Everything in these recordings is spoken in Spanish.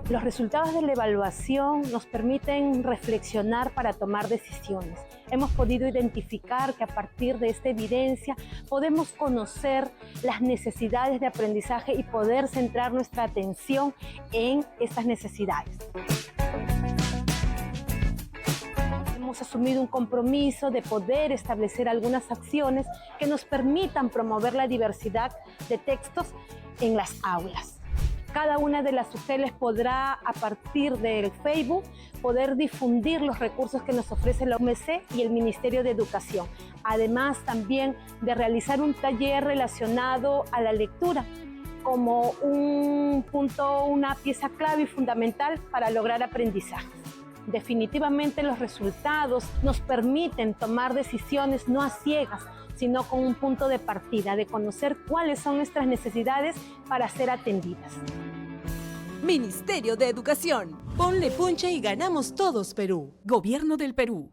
Los resultados de la evaluación nos permiten reflexionar para tomar decisiones. Hemos podido identificar que a partir de esta evidencia podemos conocer las necesidades de aprendizaje y poder centrar nuestra atención en esas necesidades. Hemos asumido un compromiso de poder establecer algunas acciones que nos permitan promover la diversidad de textos en las aulas. Cada una de las UGELs podrá, a partir del Facebook, poder difundir los recursos que nos ofrece la OMC y el Ministerio de Educación. Además, también de realizar un taller relacionado a la lectura como un punto, una pieza clave y fundamental para lograr aprendizaje. Definitivamente los resultados nos permiten tomar decisiones no a ciegas, sino con un punto de partida, de conocer cuáles son nuestras necesidades para ser atendidas. Ministerio de Educación. Ponle punche y ganamos todos, Perú. Gobierno del Perú.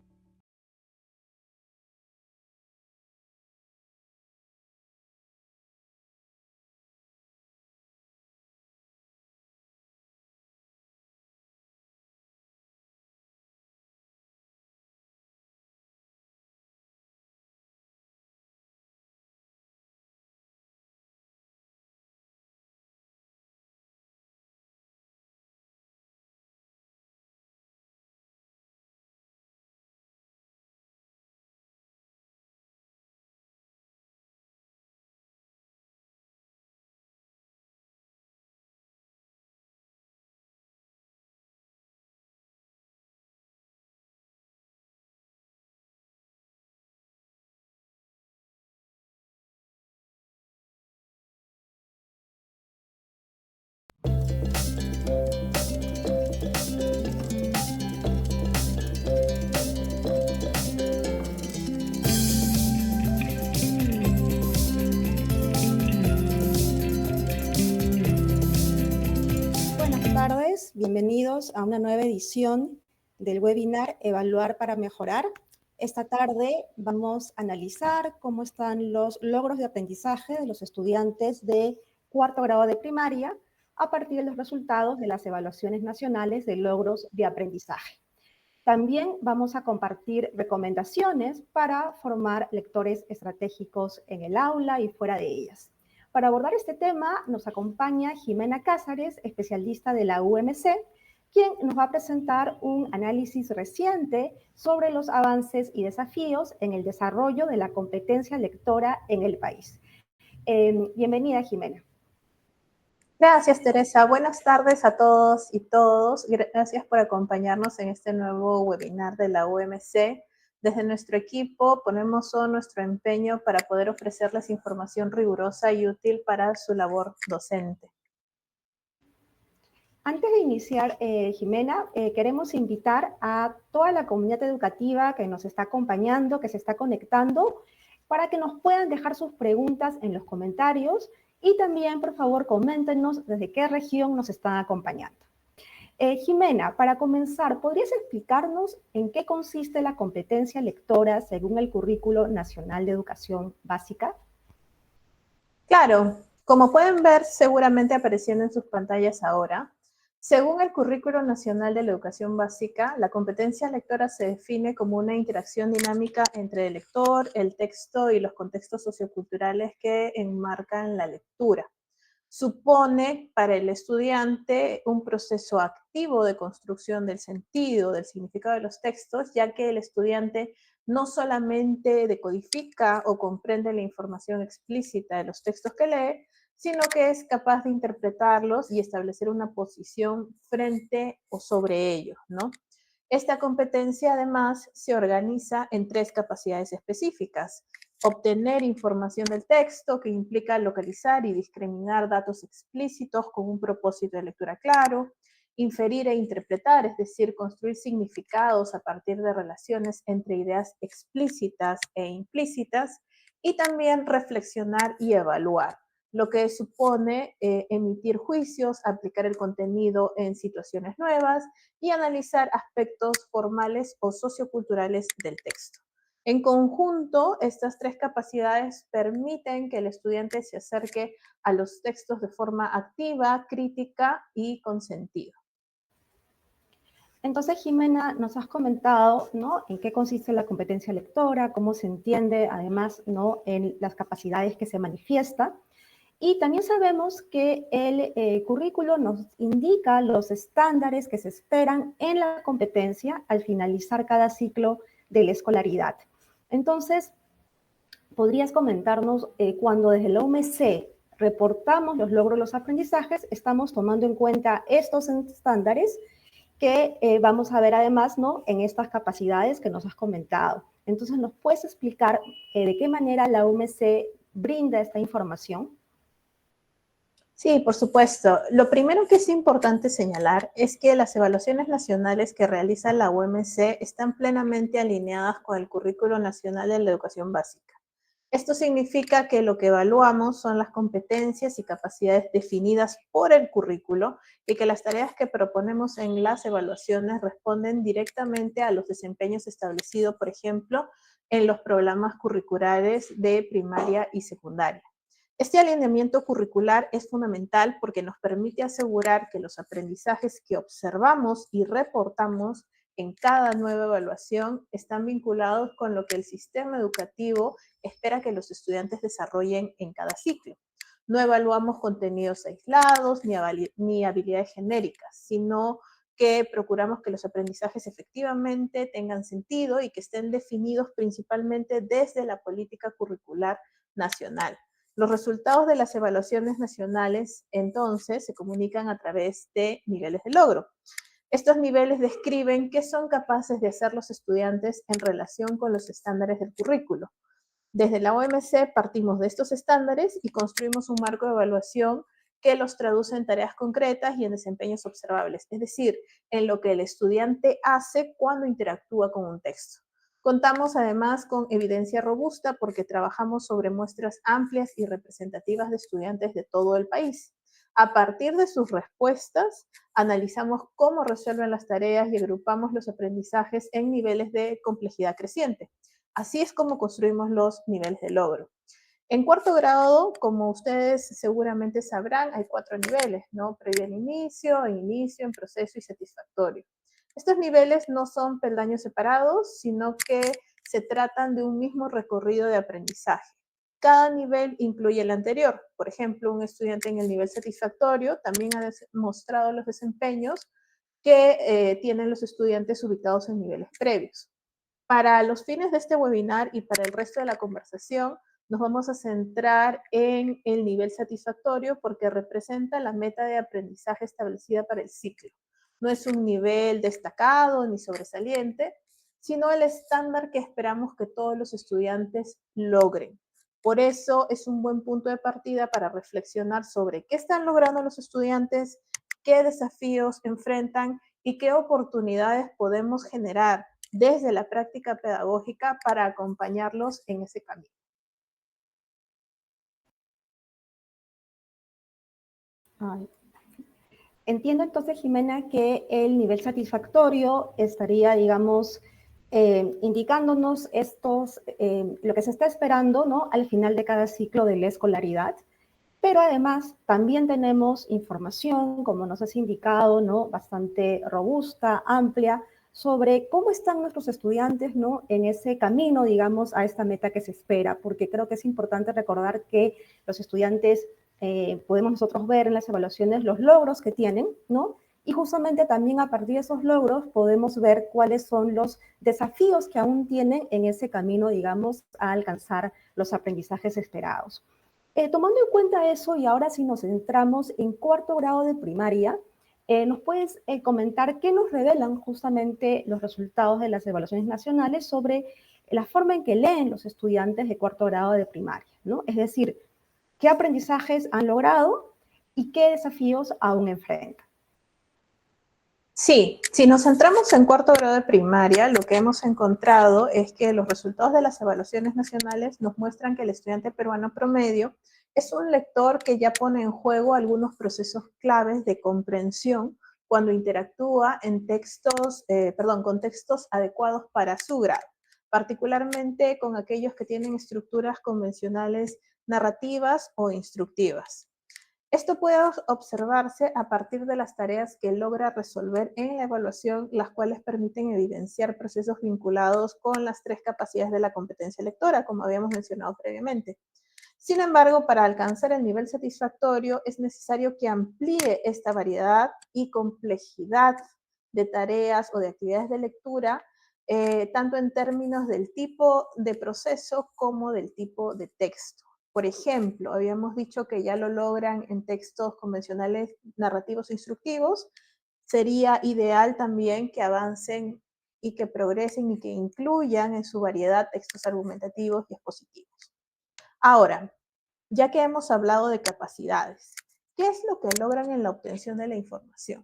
Buenas tardes, bienvenidos a una nueva edición del webinar Evaluar para Mejorar. Esta tarde vamos a analizar cómo están los logros de aprendizaje de los estudiantes de cuarto grado de primaria a partir de los resultados de las evaluaciones nacionales de logros de aprendizaje. También vamos a compartir recomendaciones para formar lectores estratégicos en el aula y fuera de ellas. Para abordar este tema nos acompaña Jimena Cázares, especialista de la UMC, quien nos va a presentar un análisis reciente sobre los avances y desafíos en el desarrollo de la competencia lectora en el país. Bienvenida, Jimena. Gracias, Teresa. Buenas tardes a todos y todos. Gracias por acompañarnos en este nuevo webinar de la UMC. Desde nuestro equipo ponemos todo nuestro empeño para poder ofrecerles información rigurosa y útil para su labor docente. Antes de iniciar, Jimena, queremos invitar a toda la comunidad educativa que nos está acompañando, que se está conectando, para que nos puedan dejar sus preguntas en los comentarios y también, por favor, coméntenos desde qué región nos están acompañando. Jimena, para comenzar, ¿podrías explicarnos en qué consiste la competencia lectora según el Currículo Nacional de Educación Básica? Claro, como pueden ver seguramente apareciendo en sus pantallas ahora, según el Currículo Nacional de la Educación Básica, la competencia lectora se define como una interacción dinámica entre el lector, el texto y los contextos socioculturales que enmarcan la lectura. Supone para el estudiante un proceso activo de construcción del sentido, del significado de los textos, ya que el estudiante no solamente decodifica o comprende la información explícita de los textos que lee, sino que es capaz de interpretarlos y establecer una posición frente o sobre ellos, ¿no? Esta competencia además se organiza en 3 capacidades específicas: obtener información del texto, que implica localizar y discriminar datos explícitos con un propósito de lectura claro; inferir e interpretar, es decir, construir significados a partir de relaciones entre ideas explícitas e implícitas; y también reflexionar y evaluar, lo que supone emitir juicios, aplicar el contenido en situaciones nuevas y analizar aspectos formales o socioculturales del texto. En conjunto, estas 3 capacidades permiten que el estudiante se acerque a los textos de forma activa, crítica y con sentido. Entonces, Jimena, nos has comentado, ¿no?, en qué consiste la competencia lectora, cómo se entiende, además, ¿no?, en las capacidades que se manifiesta. Y también sabemos que el currículo nos indica los estándares que se esperan en la competencia al finalizar cada ciclo de la escolaridad. Entonces, ¿podrías comentarnos cuando desde la UMC reportamos los logros, los aprendizajes, estamos tomando en cuenta estos estándares que vamos a ver además, ¿no?, en estas capacidades que nos has comentado? Entonces, ¿nos puedes explicar de qué manera la UMC brinda esta información? Sí, por supuesto. Lo primero que es importante señalar es que las evaluaciones nacionales que realiza la UMC están plenamente alineadas con el Currículo Nacional de la Educación Básica. Esto significa que lo que evaluamos son las competencias y capacidades definidas por el currículo y que las tareas que proponemos en las evaluaciones responden directamente a los desempeños establecidos, por ejemplo, en los programas curriculares de primaria y secundaria. Este alineamiento curricular es fundamental porque nos permite asegurar que los aprendizajes que observamos y reportamos en cada nueva evaluación están vinculados con lo que el sistema educativo espera que los estudiantes desarrollen en cada ciclo. No evaluamos contenidos aislados ni habilidades genéricas, sino que procuramos que los aprendizajes efectivamente tengan sentido y que estén definidos principalmente desde la política curricular nacional. Los resultados de las evaluaciones nacionales, entonces, se comunican a través de niveles de logro. Estos niveles describen qué son capaces de hacer los estudiantes en relación con los estándares del currículo. Desde la OMC partimos de estos estándares y construimos un marco de evaluación que los traduce en tareas concretas y en desempeños observables, es decir, en lo que el estudiante hace cuando interactúa con un texto. Contamos además con evidencia robusta porque trabajamos sobre muestras amplias y representativas de estudiantes de todo el país. A partir de sus respuestas, analizamos cómo resuelven las tareas y agrupamos los aprendizajes en niveles de complejidad creciente. Así es como construimos los niveles de logro. En cuarto grado, como ustedes seguramente sabrán, hay 4 niveles, ¿no? Previo al inicio, en proceso y satisfactorio. Estos niveles no son peldaños separados, sino que se tratan de un mismo recorrido de aprendizaje. Cada nivel incluye el anterior. Por ejemplo, un estudiante en el nivel satisfactorio también ha mostrado los desempeños que tienen los estudiantes ubicados en niveles previos. Para los fines de este webinar y para el resto de la conversación, nos vamos a centrar en el nivel satisfactorio porque representa la meta de aprendizaje establecida para el ciclo. No es un nivel destacado ni sobresaliente, sino el estándar que esperamos que todos los estudiantes logren. Por eso es un buen punto de partida para reflexionar sobre qué están logrando los estudiantes, qué desafíos enfrentan y qué oportunidades podemos generar desde la práctica pedagógica para acompañarlos en ese camino. Ay. Entiendo entonces, Jimena, que el nivel satisfactorio estaría, digamos, indicándonos lo que se está esperando, ¿no?, al final de cada ciclo de la escolaridad. Pero además también tenemos información, como nos has indicado, ¿no?, bastante robusta, amplia, sobre cómo están nuestros estudiantes, ¿no?, en ese camino, digamos, a esta meta que se espera, porque creo que es importante recordar que los estudiantes podemos nosotros ver en las evaluaciones los logros que tienen, ¿no? Y justamente también a partir de esos logros podemos ver cuáles son los desafíos que aún tienen en ese camino, digamos, a alcanzar los aprendizajes esperados. Tomando en cuenta eso, y ahora si nos centramos en cuarto grado de primaria, ¿nos puedes comentar qué nos revelan justamente los resultados de las evaluaciones nacionales sobre la forma en que leen los estudiantes de cuarto grado de primaria, ¿no? Es decir, qué aprendizajes han logrado y qué desafíos aún enfrentan. Sí, si nos centramos en cuarto grado de primaria, lo que hemos encontrado es que los resultados de las evaluaciones nacionales nos muestran que el estudiante peruano promedio es un lector que ya pone en juego algunos procesos claves de comprensión cuando interactúa en con textos adecuados para su grado, particularmente con aquellos que tienen estructuras convencionales narrativas o instructivas. Esto puede observarse a partir de las tareas que logra resolver en la evaluación, las cuales permiten evidenciar procesos vinculados con las 3 capacidades de la competencia lectora, como habíamos mencionado previamente. Sin embargo, para alcanzar el nivel satisfactorio es necesario que amplíe esta variedad y complejidad de tareas o de actividades de lectura, tanto en términos del tipo de proceso como del tipo de texto. Por ejemplo, habíamos dicho que ya lo logran en textos convencionales narrativos e instructivos. Sería ideal también que avancen y que progresen y que incluyan en su variedad textos argumentativos y expositivos. Ahora, ya que hemos hablado de capacidades, ¿qué es lo que logran en la obtención de la información?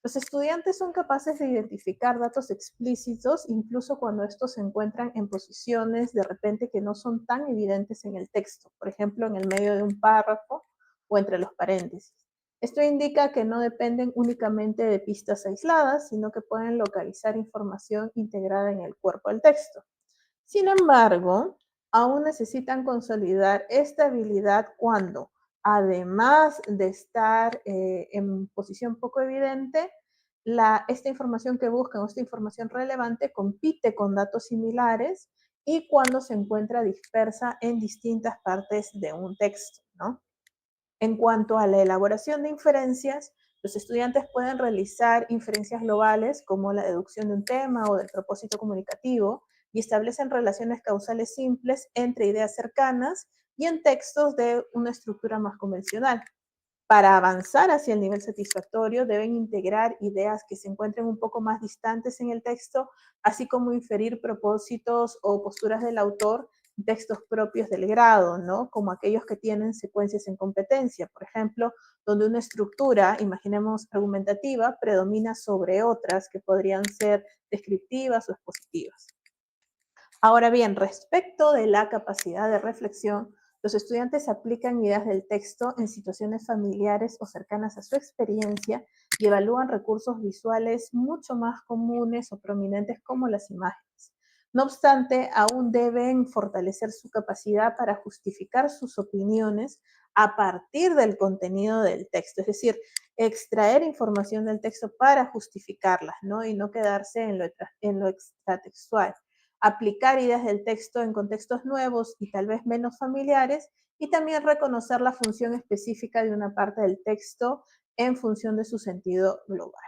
Los estudiantes son capaces de identificar datos explícitos incluso cuando estos se encuentran en posiciones de repente que no son tan evidentes en el texto, por ejemplo, en el medio de un párrafo o entre los paréntesis. Esto indica que no dependen únicamente de pistas aisladas, sino que pueden localizar información integrada en el cuerpo del texto. Sin embargo, aún necesitan consolidar esta habilidad cuando, además de estar en posición poco evidente, esta información que buscan o esta información relevante compite con datos similares y cuando se encuentra dispersa en distintas partes de un texto, ¿no? En cuanto a la elaboración de inferencias, los estudiantes pueden realizar inferencias globales como la deducción de un tema o del propósito comunicativo y establecen relaciones causales simples entre ideas cercanas y en textos de una estructura más convencional. Para avanzar hacia el nivel satisfactorio deben integrar ideas que se encuentren un poco más distantes en el texto, así como inferir propósitos o posturas del autor en textos propios del grado, ¿no? Como aquellos que tienen secuencias en competencia, por ejemplo, donde una estructura, imaginemos argumentativa, predomina sobre otras que podrían ser descriptivas o expositivas. Ahora bien, respecto de la capacidad de reflexión, los estudiantes aplican ideas del texto en situaciones familiares o cercanas a su experiencia y evalúan recursos visuales mucho más comunes o prominentes como las imágenes. No obstante, aún deben fortalecer su capacidad para justificar sus opiniones a partir del contenido del texto, es decir, extraer información del texto para justificarlas, ¿no? Y no quedarse en lo extratextual, aplicar ideas del texto en contextos nuevos y tal vez menos familiares, y también reconocer la función específica de una parte del texto en función de su sentido global.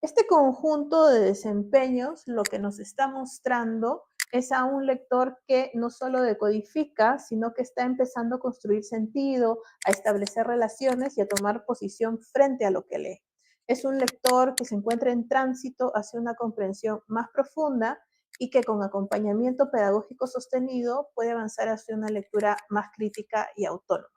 Este conjunto de desempeños lo que nos está mostrando es a un lector que no solo decodifica, sino que está empezando a construir sentido, a establecer relaciones y a tomar posición frente a lo que lee. Es un lector que se encuentra en tránsito hacia una comprensión más profunda y que con acompañamiento pedagógico sostenido puede avanzar hacia una lectura más crítica y autónoma.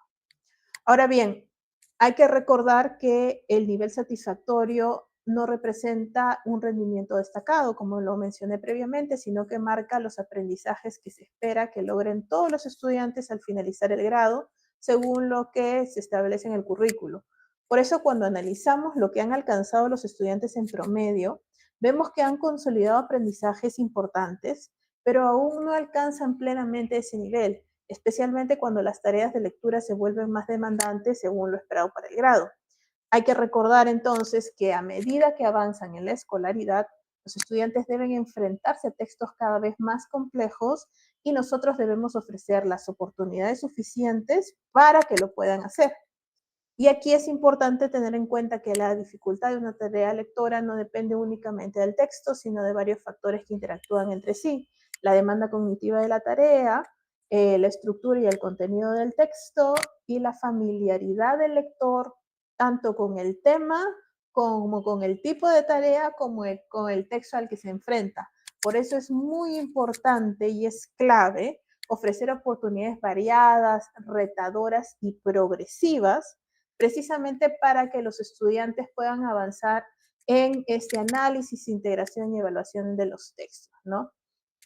Ahora bien, hay que recordar que el nivel satisfactorio no representa un rendimiento destacado, como lo mencioné previamente, sino que marca los aprendizajes que se espera que logren todos los estudiantes al finalizar el grado, según lo que se establece en el currículo. Por eso, cuando analizamos lo que han alcanzado los estudiantes en promedio, vemos que han consolidado aprendizajes importantes, pero aún no alcanzan plenamente ese nivel, especialmente cuando las tareas de lectura se vuelven más demandantes según lo esperado para el grado. Hay que recordar entonces que a medida que avanzan en la escolaridad, los estudiantes deben enfrentarse a textos cada vez más complejos y nosotros debemos ofrecer las oportunidades suficientes para que lo puedan hacer. Y aquí es importante tener en cuenta que la dificultad de una tarea lectora no depende únicamente del texto, sino de varios factores que interactúan entre sí. La demanda cognitiva de la tarea, la estructura y el contenido del texto y la familiaridad del lector, tanto con el tema como con el tipo de tarea, como con el texto al que se enfrenta. Por eso es muy importante y es clave ofrecer oportunidades variadas, retadoras y progresivas, precisamente para que los estudiantes puedan avanzar en este análisis, integración y evaluación de los textos, ¿no?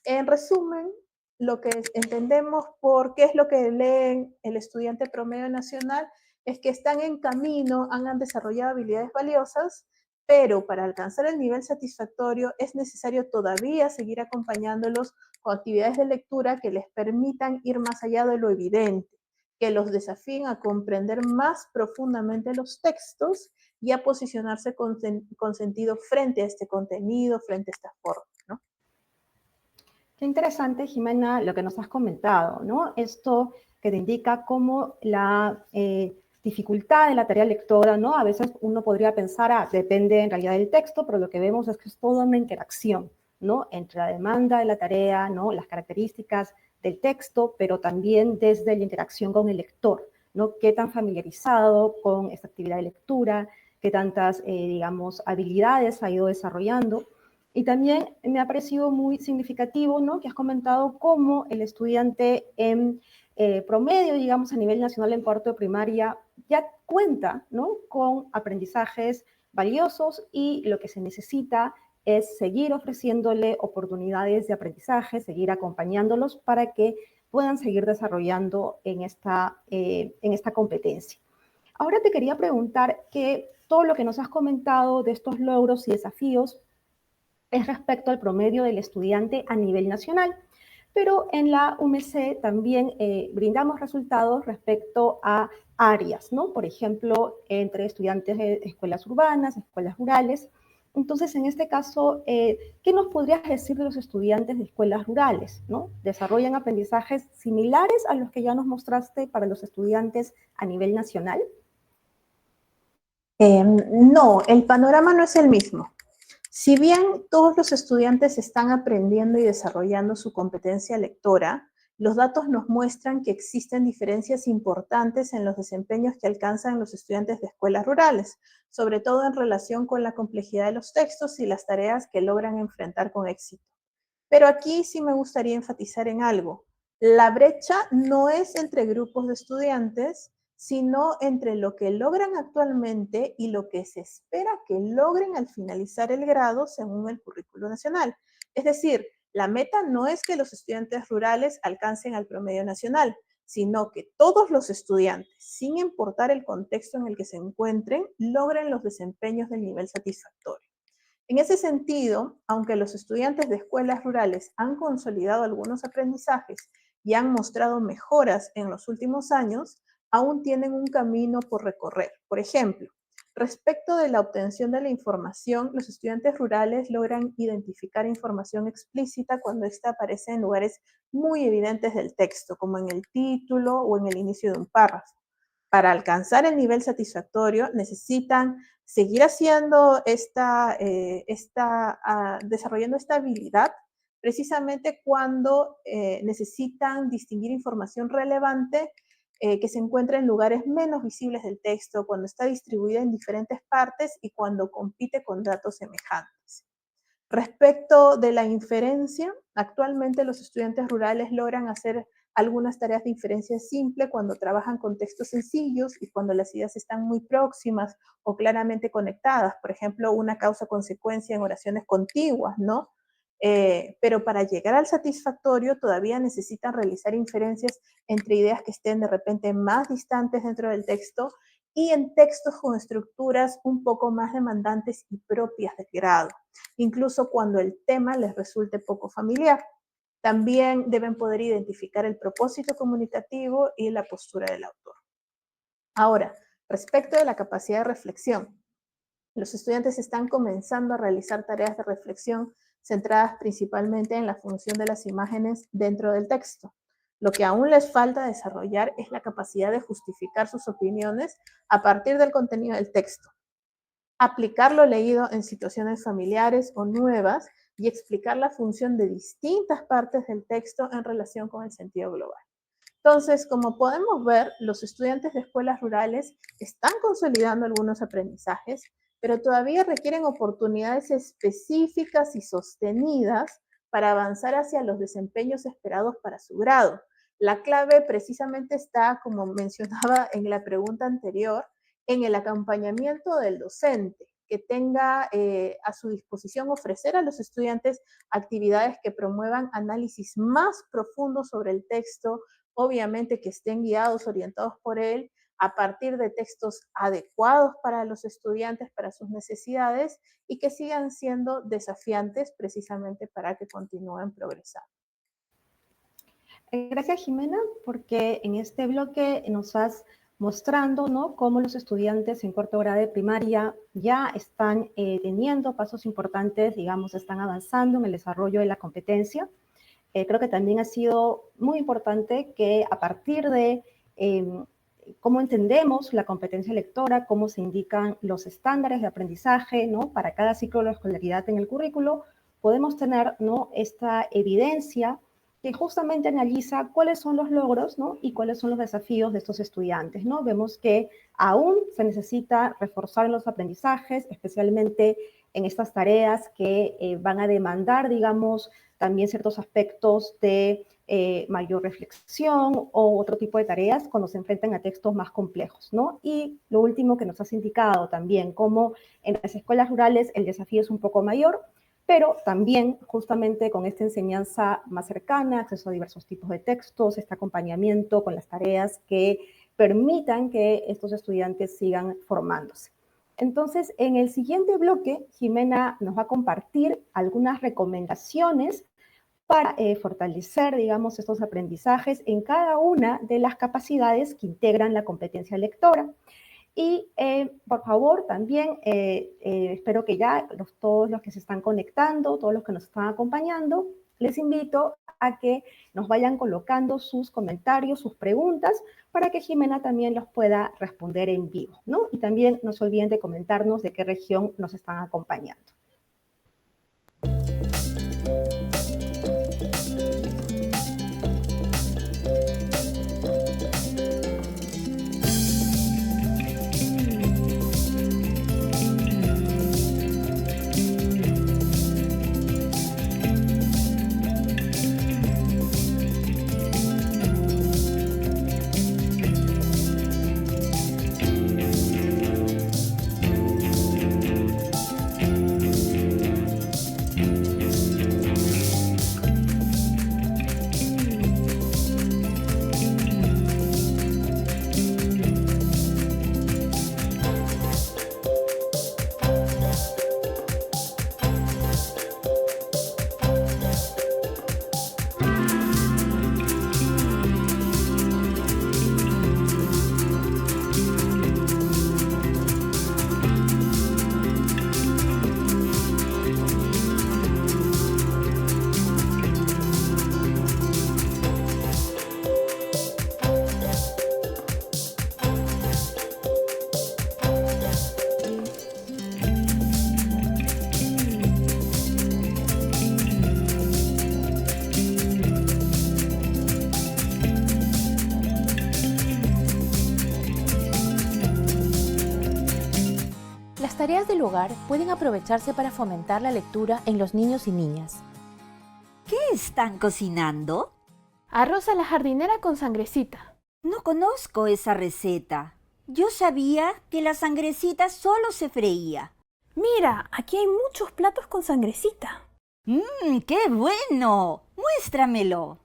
En resumen, lo que entendemos por qué es lo que leen el estudiante promedio nacional es que están en camino, han desarrollado habilidades valiosas, pero para alcanzar el nivel satisfactorio es necesario todavía seguir acompañándolos con actividades de lectura que les permitan ir más allá de lo evidente, que los desafíen a comprender más profundamente los textos y a posicionarse con sentido frente a este contenido, frente a esta forma, ¿no? Qué interesante, Jimena, lo que nos has comentado, ¿no? Esto que te indica cómo la dificultad de la tarea lectora, ¿no? A veces uno podría pensar, depende en realidad del texto, pero lo que vemos es que es toda una interacción, ¿no? Entre la demanda de la tarea, ¿no? Las características del texto, pero también desde la interacción con el lector, ¿no? Qué tan familiarizado con esta actividad de lectura, qué tantas, digamos, habilidades ha ido desarrollando. Y también me ha parecido muy significativo, ¿no? Que has comentado cómo el estudiante en promedio, digamos, a nivel nacional en cuarto de primaria, ya cuenta, ¿no? Con aprendizajes valiosos y lo que se necesita es seguir ofreciéndole oportunidades de aprendizaje, seguir acompañándolos para que puedan seguir desarrollando en esta competencia. Ahora te quería preguntar que todo lo que nos has comentado de estos logros y desafíos es respecto al promedio del estudiante a nivel nacional. Pero en la UMC también brindamos resultados respecto a áreas, ¿no? Por ejemplo, entre estudiantes de escuelas urbanas, escuelas rurales. Entonces, en este caso, ¿qué nos podrías decir de los estudiantes de escuelas rurales, ¿no? ¿Desarrollan aprendizajes similares a los que ya nos mostraste para los estudiantes a nivel nacional? No, el panorama no es el mismo. Si bien todos los estudiantes están aprendiendo y desarrollando su competencia lectora, los datos nos muestran que existen diferencias importantes en los desempeños que alcanzan los estudiantes de escuelas rurales, sobre todo en relación con la complejidad de los textos y las tareas que logran enfrentar con éxito. Pero aquí sí me gustaría enfatizar en algo. La brecha no es entre grupos de estudiantes, sino entre lo que logran actualmente y lo que se espera que logren al finalizar el grado según el currículo nacional. Es decir, la meta no es que los estudiantes rurales alcancen al promedio nacional, sino que todos los estudiantes, sin importar el contexto en el que se encuentren, logren los desempeños del nivel satisfactorio. En ese sentido, aunque los estudiantes de escuelas rurales han consolidado algunos aprendizajes y han mostrado mejoras en los últimos años, aún tienen un camino por recorrer. Por ejemplo, respecto de la obtención de la información, los estudiantes rurales logran identificar información explícita cuando ésta aparece en lugares muy evidentes del texto, como en el título o en el inicio de un párrafo. Para alcanzar el nivel satisfactorio necesitan seguir haciendo desarrollando esta habilidad precisamente cuando necesitan distinguir información relevante que se encuentra en lugares menos visibles del texto, cuando está distribuida en diferentes partes y cuando compite con datos semejantes. Respecto de la inferencia, actualmente los estudiantes rurales logran hacer algunas tareas de inferencia simple cuando trabajan con textos sencillos y cuando las ideas están muy próximas o claramente conectadas. Por ejemplo, una causa-consecuencia en oraciones contiguas, ¿no? Pero para llegar al satisfactorio todavía necesitan realizar inferencias entre ideas que estén de repente más distantes dentro del texto y en textos con estructuras un poco más demandantes y propias del grado, incluso cuando el tema les resulte poco familiar. También deben poder identificar el propósito comunicativo y la postura del autor. Ahora, respecto de la capacidad de reflexión, los estudiantes están comenzando a realizar tareas de reflexión centradas principalmente en la función de las imágenes dentro del texto. Lo que aún les falta desarrollar es la capacidad de justificar sus opiniones a partir del contenido del texto, aplicar lo leído en situaciones familiares o nuevas y explicar la función de distintas partes del texto en relación con el sentido global. Entonces, como podemos ver, los estudiantes de escuelas rurales están consolidando algunos aprendizajes, pero todavía requieren oportunidades específicas y sostenidas para avanzar hacia los desempeños esperados para su grado. La clave precisamente está, como mencionaba en la pregunta anterior, en el acompañamiento del docente, que tenga a su disposición ofrecer a los estudiantes actividades que promuevan análisis más profundos sobre el texto, obviamente que estén guiados, orientados por él, a partir de textos adecuados para los estudiantes, para sus necesidades, y que sigan siendo desafiantes precisamente para que continúen progresando. Gracias, Jimena, porque en este bloque nos has mostrando, ¿no?, cómo los estudiantes en cuarto grado de primaria ya están teniendo pasos importantes, digamos, están avanzando en el desarrollo de la competencia. Creo que también ha sido muy importante que a partir de cómo entendemos la competencia lectora, cómo se indican los estándares de aprendizaje, ¿no?, para cada ciclo de escolaridad en el currículo, podemos tener, ¿no?, esta evidencia que justamente analiza cuáles son los logros, ¿no?, y cuáles son los desafíos de estos estudiantes, ¿no? Vemos que aún se necesita reforzar los aprendizajes, especialmente en estas tareas que van a demandar, digamos, también ciertos aspectos de mayor reflexión o otro tipo de tareas cuando se enfrentan a textos más complejos, ¿no? Y lo último que nos has indicado también, como en las escuelas rurales el desafío es un poco mayor, pero también justamente con esta enseñanza más cercana, acceso a diversos tipos de textos, este acompañamiento con las tareas que permitan que estos estudiantes sigan formándose. Entonces, en el siguiente bloque, Jimena nos va a compartir algunas recomendaciones para fortalecer, digamos, estos aprendizajes en cada una de las capacidades que integran la competencia lectora. Y por favor, también espero que ya todos los que se están conectando, todos los que nos están acompañando, les invito a que nos vayan colocando sus comentarios, sus preguntas, para que Jimena también los pueda responder en vivo, ¿no? Y también no se olviden de comentarnos de qué región nos están acompañando. Las tareas del hogar pueden aprovecharse para fomentar la lectura en los niños y niñas. ¿Qué están cocinando? Arroz a la jardinera con sangrecita. No conozco esa receta. Yo sabía que la sangrecita solo se freía. Mira, aquí hay muchos platos con sangrecita. ¡Qué bueno! ¡Muéstramelo!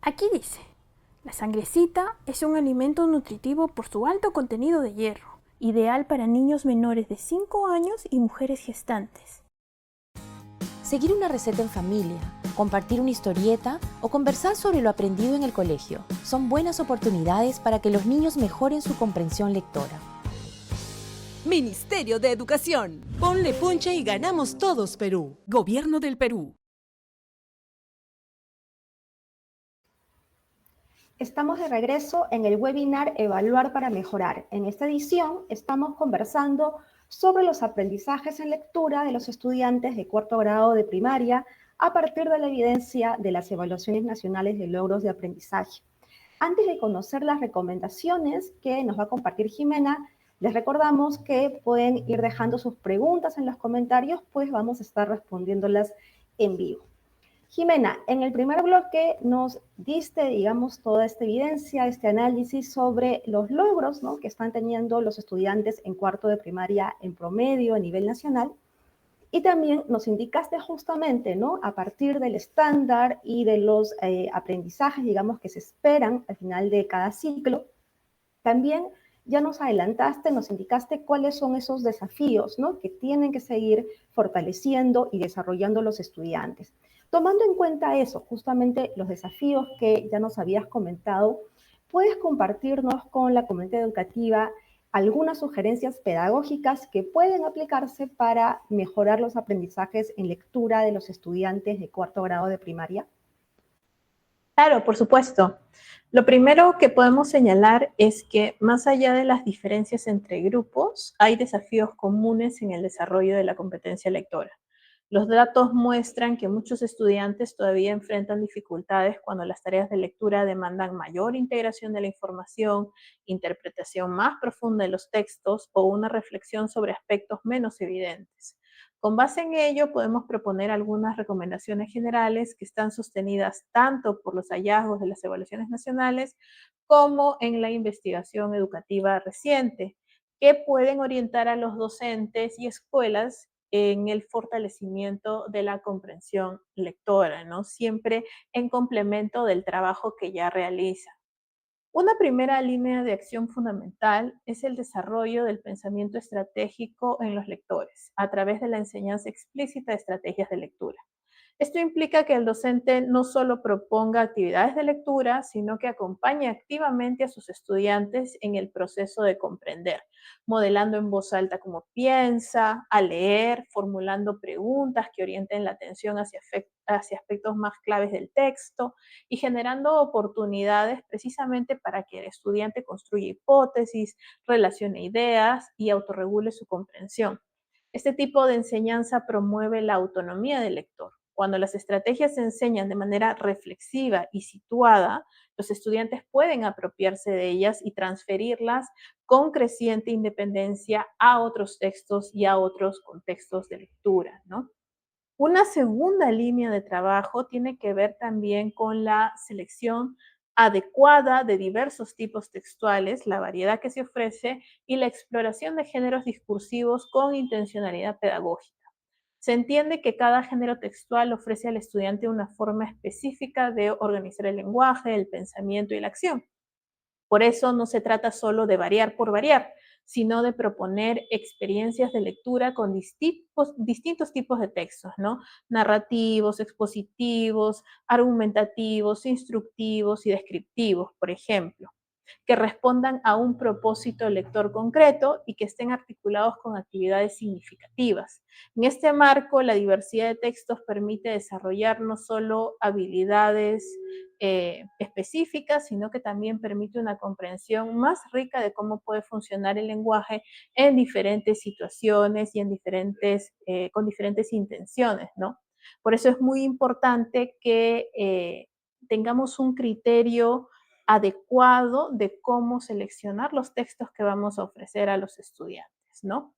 Aquí dice, la sangrecita es un alimento nutritivo por su alto contenido de hierro, ideal para niños menores de 5 años y mujeres gestantes. Seguir una receta en familia, compartir una historieta o conversar sobre lo aprendido en el colegio son buenas oportunidades para que los niños mejoren su comprensión lectora. Ministerio de Educación. Ponle punche y ganamos todos Perú. Gobierno del Perú. Estamos de regreso en el webinar Evaluar para Mejorar. En esta edición estamos conversando sobre los aprendizajes en lectura de los estudiantes de cuarto grado de primaria a partir de la evidencia de las evaluaciones nacionales de logros de aprendizaje. Antes de conocer las recomendaciones que nos va a compartir Jimena, les recordamos que pueden ir dejando sus preguntas en los comentarios, pues vamos a estar respondiéndolas en vivo. Jimena, en el primer bloque nos diste, digamos, toda esta evidencia, este análisis sobre los logros, ¿no?, que están teniendo los estudiantes en cuarto de primaria en promedio a nivel nacional. Y también nos indicaste justamente, ¿no?, a partir del estándar y de los aprendizajes, digamos, que se esperan al final de cada ciclo, también ya nos adelantaste, nos indicaste cuáles son esos desafíos, ¿no?, que tienen que seguir fortaleciendo y desarrollando los estudiantes. Tomando en cuenta eso, justamente los desafíos que ya nos habías comentado, ¿puedes compartirnos con la comunidad educativa algunas sugerencias pedagógicas que pueden aplicarse para mejorar los aprendizajes en lectura de los estudiantes de cuarto grado de primaria? Claro, por supuesto. Lo primero que podemos señalar es que más allá de las diferencias entre grupos, hay desafíos comunes en el desarrollo de la competencia lectora. Los datos muestran que muchos estudiantes todavía enfrentan dificultades cuando las tareas de lectura demandan mayor integración de la información, interpretación más profunda de los textos o una reflexión sobre aspectos menos evidentes. Con base en ello, podemos proponer algunas recomendaciones generales que están sostenidas tanto por los hallazgos de las evaluaciones nacionales como en la investigación educativa reciente, que pueden orientar a los docentes y escuelas en el fortalecimiento de la comprensión lectora, ¿no? Siempre en complemento del trabajo que ya realiza. Una primera línea de acción fundamental es el desarrollo del pensamiento estratégico en los lectores, a través de la enseñanza explícita de estrategias de lectura. Esto implica que el docente no solo proponga actividades de lectura, sino que acompañe activamente a sus estudiantes en el proceso de comprender, modelando en voz alta cómo piensa, a leer, formulando preguntas que orienten la atención hacia aspectos más claves del texto y generando oportunidades precisamente para que el estudiante construya hipótesis, relacione ideas y autorregule su comprensión. Este tipo de enseñanza promueve la autonomía del lector. Cuando las estrategias se enseñan de manera reflexiva y situada, los estudiantes pueden apropiarse de ellas y transferirlas con creciente independencia a otros textos y a otros contextos de lectura, ¿no? Una segunda línea de trabajo tiene que ver también con la selección adecuada de diversos tipos textuales, la variedad que se ofrece y la exploración de géneros discursivos con intencionalidad pedagógica. Se entiende que cada género textual ofrece al estudiante una forma específica de organizar el lenguaje, el pensamiento y la acción. Por eso no se trata solo de variar por variar, sino de proponer experiencias de lectura con distintos tipos de textos, ¿no? Narrativos, expositivos, argumentativos, instructivos y descriptivos, por ejemplo, que respondan a un propósito lector concreto y que estén articulados con actividades significativas. En este marco, la diversidad de textos permite desarrollar no solo habilidades específicas, sino que también permite una comprensión más rica de cómo puede funcionar el lenguaje en diferentes situaciones y con diferentes intenciones, ¿no? Por eso es muy importante que tengamos un criterio adecuado de cómo seleccionar los textos que vamos a ofrecer a los estudiantes, ¿no?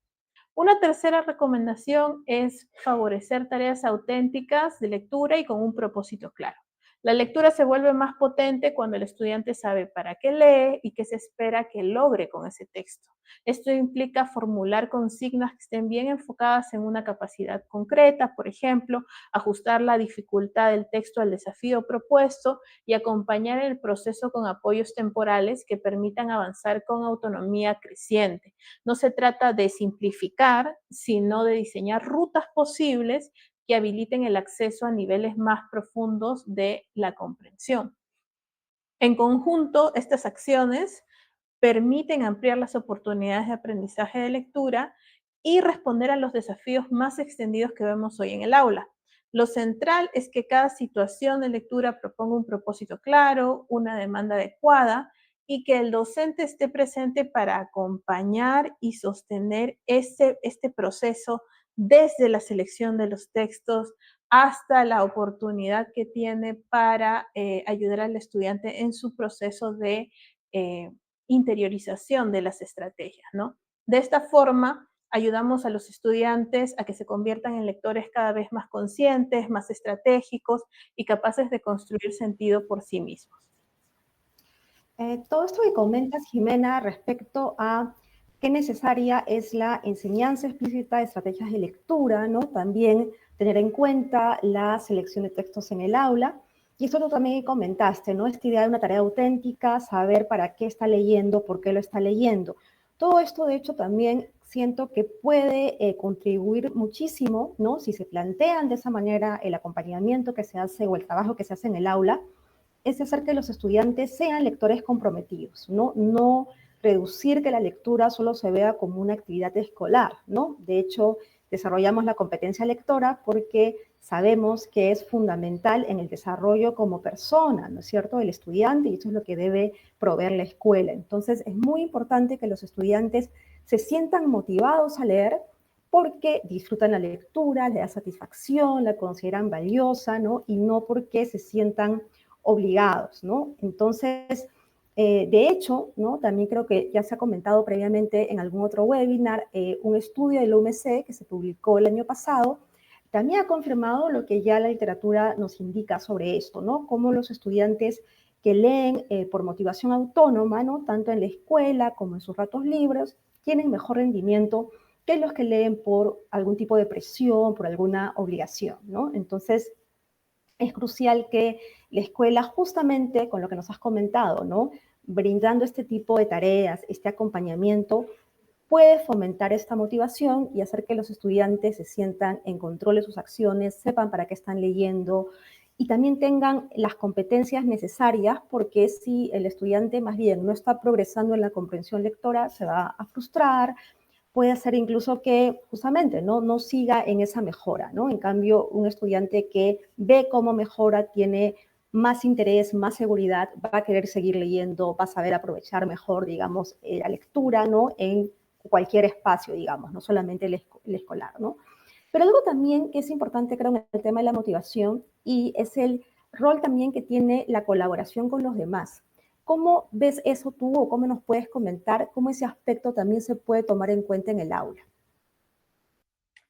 Una tercera recomendación es favorecer tareas auténticas de lectura y con un propósito claro. La lectura se vuelve más potente cuando el estudiante sabe para qué lee y qué se espera que logre con ese texto. Esto implica formular consignas que estén bien enfocadas en una capacidad concreta, por ejemplo, ajustar la dificultad del texto al desafío propuesto y acompañar el proceso con apoyos temporales que permitan avanzar con autonomía creciente. No se trata de simplificar, sino de diseñar rutas posibles que habiliten el acceso a niveles más profundos de la comprensión. En conjunto, estas acciones permiten ampliar las oportunidades de aprendizaje de lectura y responder a los desafíos más extendidos que vemos hoy en el aula. Lo central es que cada situación de lectura proponga un propósito claro, una demanda adecuada y que el docente esté presente para acompañar y sostener este proceso desde la selección de los textos hasta la oportunidad que tiene para ayudar al estudiante en su proceso de interiorización de las estrategias, ¿no? De esta forma, ayudamos a los estudiantes a que se conviertan en lectores cada vez más conscientes, más estratégicos y capaces de construir sentido por sí mismos. Todo esto que comentas, Jimena, respecto a qué necesaria es la enseñanza explícita de estrategias de lectura, ¿no? También tener en cuenta la selección de textos en el aula. Y esto tú también comentaste, ¿no? Esta idea de una tarea auténtica, saber para qué está leyendo, por qué lo está leyendo. Todo esto, de hecho, también siento que puede contribuir muchísimo, ¿no? Si se plantean de esa manera el acompañamiento que se hace o el trabajo que se hace en el aula, es hacer que los estudiantes sean lectores comprometidos, ¿no? No reducir que la lectura solo se vea como una actividad escolar, ¿no? De hecho, desarrollamos la competencia lectora porque sabemos que es fundamental en el desarrollo como persona, ¿no es cierto?, del estudiante, y eso es lo que debe proveer la escuela. Entonces, es muy importante que los estudiantes se sientan motivados a leer porque disfrutan la lectura, les da satisfacción, la consideran valiosa, ¿no? Y no porque se sientan obligados, ¿no? Entonces, de hecho, ¿no? También creo que ya se ha comentado previamente en algún otro webinar, un estudio de la UMC que se publicó el año pasado, también ha confirmado lo que ya la literatura nos indica sobre esto, ¿no? Cómo los estudiantes que leen por motivación autónoma, ¿no? Tanto en la escuela como en sus ratos libres, tienen mejor rendimiento que los que leen por algún tipo de presión, por alguna obligación, ¿no? Entonces, es crucial que la escuela, justamente con lo que nos has comentado, ¿no? Brindando este tipo de tareas, este acompañamiento, puede fomentar esta motivación y hacer que los estudiantes se sientan en control de sus acciones, sepan para qué están leyendo y también tengan las competencias necesarias, porque si el estudiante más bien no está progresando en la comprensión lectora, se va a frustrar, puede hacer incluso que justamente no siga en esa mejora, ¿no? En cambio, un estudiante que ve cómo mejora, tiene más interés, más seguridad, va a querer seguir leyendo, va a saber aprovechar mejor, digamos, la lectura, ¿no? En cualquier espacio, digamos, no solamente el escolar, ¿no? Pero algo también que es importante, creo, en el tema de la motivación, y es el rol también que tiene la colaboración con los demás. ¿Cómo ves eso tú o cómo nos puedes comentar cómo ese aspecto también se puede tomar en cuenta en el aula?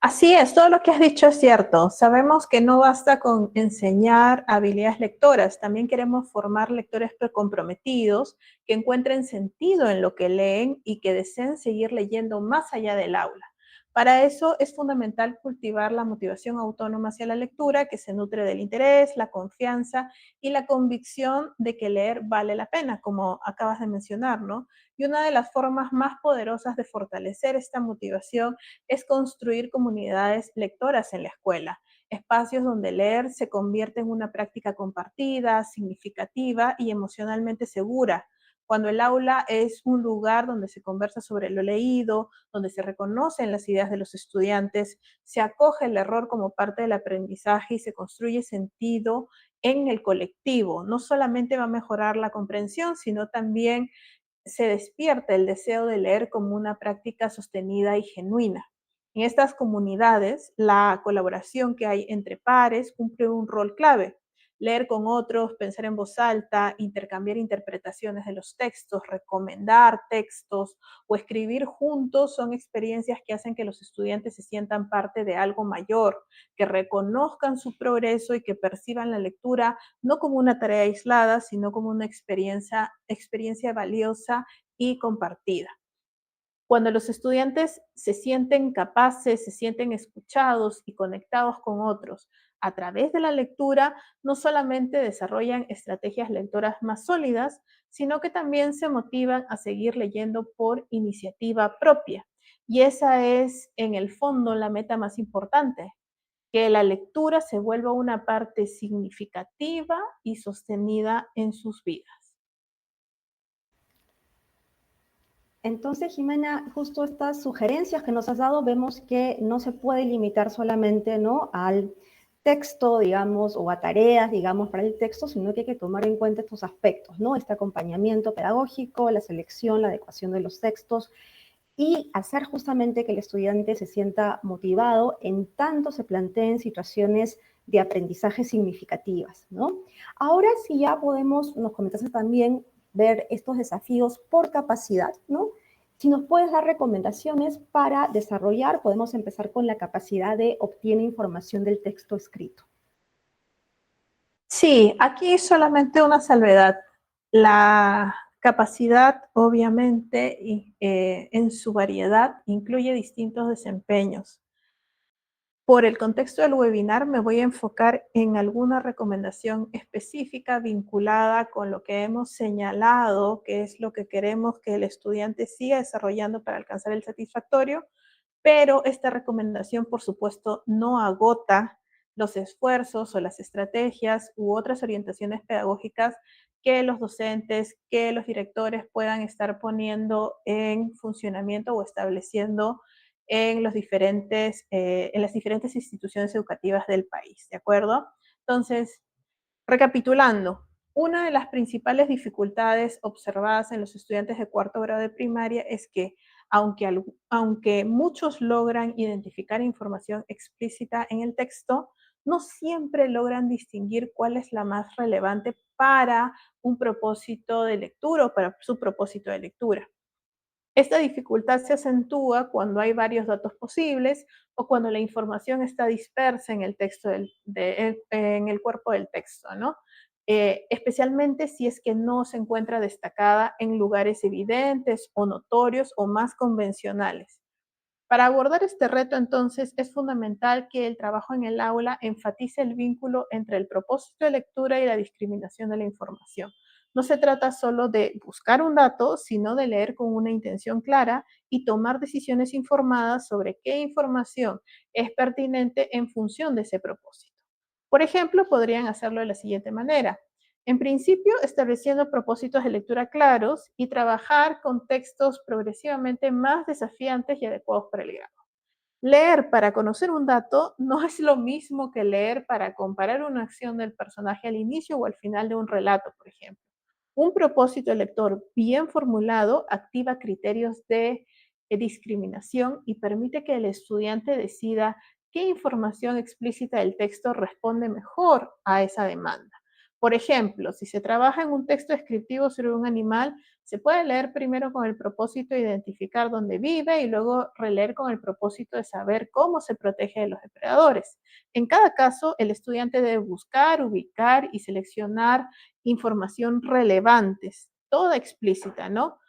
Así es, todo lo que has dicho es cierto. Sabemos que no basta con enseñar habilidades lectoras, también queremos formar lectores comprometidos, que encuentren sentido en lo que leen y que deseen seguir leyendo más allá del aula. Para eso es fundamental cultivar la motivación autónoma hacia la lectura, que se nutre del interés, la confianza y la convicción de que leer vale la pena, como acabas de mencionar, ¿no? Y una de las formas más poderosas de fortalecer esta motivación es construir comunidades lectoras en la escuela, espacios donde leer se convierte en una práctica compartida, significativa y emocionalmente segura. Cuando el aula es un lugar donde se conversa sobre lo leído, donde se reconocen las ideas de los estudiantes, se acoge el error como parte del aprendizaje y se construye sentido en el colectivo. No solamente va a mejorar la comprensión, sino también se despierta el deseo de leer como una práctica sostenida y genuina. En estas comunidades, la colaboración que hay entre pares cumple un rol clave. Leer con otros, pensar en voz alta, intercambiar interpretaciones de los textos, recomendar textos o escribir juntos son experiencias que hacen que los estudiantes se sientan parte de algo mayor, que reconozcan su progreso y que perciban la lectura no como una tarea aislada, sino como una experiencia valiosa y compartida. Cuando los estudiantes se sienten capaces, se sienten escuchados y conectados con otros a través de la lectura, no solamente desarrollan estrategias lectoras más sólidas, sino que también se motivan a seguir leyendo por iniciativa propia. Y esa es, en el fondo, la meta más importante, que la lectura se vuelva una parte significativa y sostenida en sus vidas. Entonces, Jimena, justo estas sugerencias que nos has dado, vemos que no se puede limitar solamente, ¿no?, al texto, digamos, o a tareas, digamos, para el texto, sino que hay que tomar en cuenta estos aspectos, ¿no? Este acompañamiento pedagógico, la selección, la adecuación de los textos, y hacer justamente que el estudiante se sienta motivado en tanto se planteen situaciones de aprendizaje significativas, ¿no? Ahora sí ya podemos, nos comentaste también, ver estos desafíos por capacidad, ¿no? Si nos puedes dar recomendaciones para desarrollar, podemos empezar con la capacidad de obtener información del texto escrito. Sí, aquí solamente una salvedad. La capacidad, obviamente, en su variedad, incluye distintos desempeños. por el contexto del webinar me voy a enfocar en alguna recomendación específica vinculada con lo que hemos señalado, que es lo que queremos que el estudiante siga desarrollando para alcanzar el satisfactorio, pero esta recomendación, por supuesto, no agota los esfuerzos o las estrategias u otras orientaciones pedagógicas que los docentes, que los directores puedan estar poniendo en funcionamiento o estableciendo en en las diferentes instituciones educativas del país, ¿de acuerdo? Entonces, recapitulando, una de las principales dificultades observadas en los estudiantes de cuarto grado de primaria es que aunque muchos logran identificar información explícita en el texto, no siempre logran distinguir cuál es la más relevante para un propósito de lectura o para su propósito de lectura. Esta dificultad se acentúa cuando hay varios datos posibles o cuando la información está dispersa en el texto en el cuerpo del texto, ¿no? Especialmente si es que no se encuentra destacada en lugares evidentes o notorios o más convencionales. Para abordar este reto, entonces, es fundamental que el trabajo en el aula enfatice el vínculo entre el propósito de lectura y la discriminación de la información. No se trata solo de buscar un dato, sino de leer con una intención clara y tomar decisiones informadas sobre qué información es pertinente en función de ese propósito. Por ejemplo, podrían hacerlo de la siguiente manera. En principio, estableciendo propósitos de lectura claros y trabajar con textos progresivamente más desafiantes y adecuados para el grado. Leer para conocer un dato no es lo mismo que leer para comparar una acción del personaje al inicio o al final de un relato, por ejemplo. Un propósito lector bien formulado activa criterios de discriminación y permite que el estudiante decida qué información explícita del texto responde mejor a esa demanda. Por ejemplo, si se trabaja en un texto descriptivo sobre un animal, se puede leer primero con el propósito de identificar dónde vive y luego releer con el propósito de saber cómo se protege de los depredadores. En cada caso, el estudiante debe buscar, ubicar y seleccionar información relevantes, toda explícita, ¿no?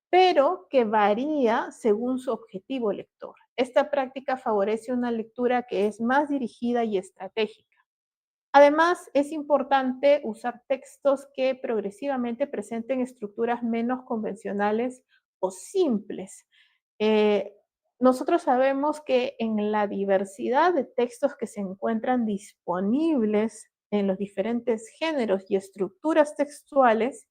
Pero que varía según su objetivo lector. Esta práctica favorece una lectura que es más dirigida y estratégica. Además, es importante usar textos que progresivamente presenten estructuras menos convencionales o simples. Eh, Nosotros sabemos que en la diversidad de textos que se encuentran disponibles en los diferentes géneros y estructuras textuales,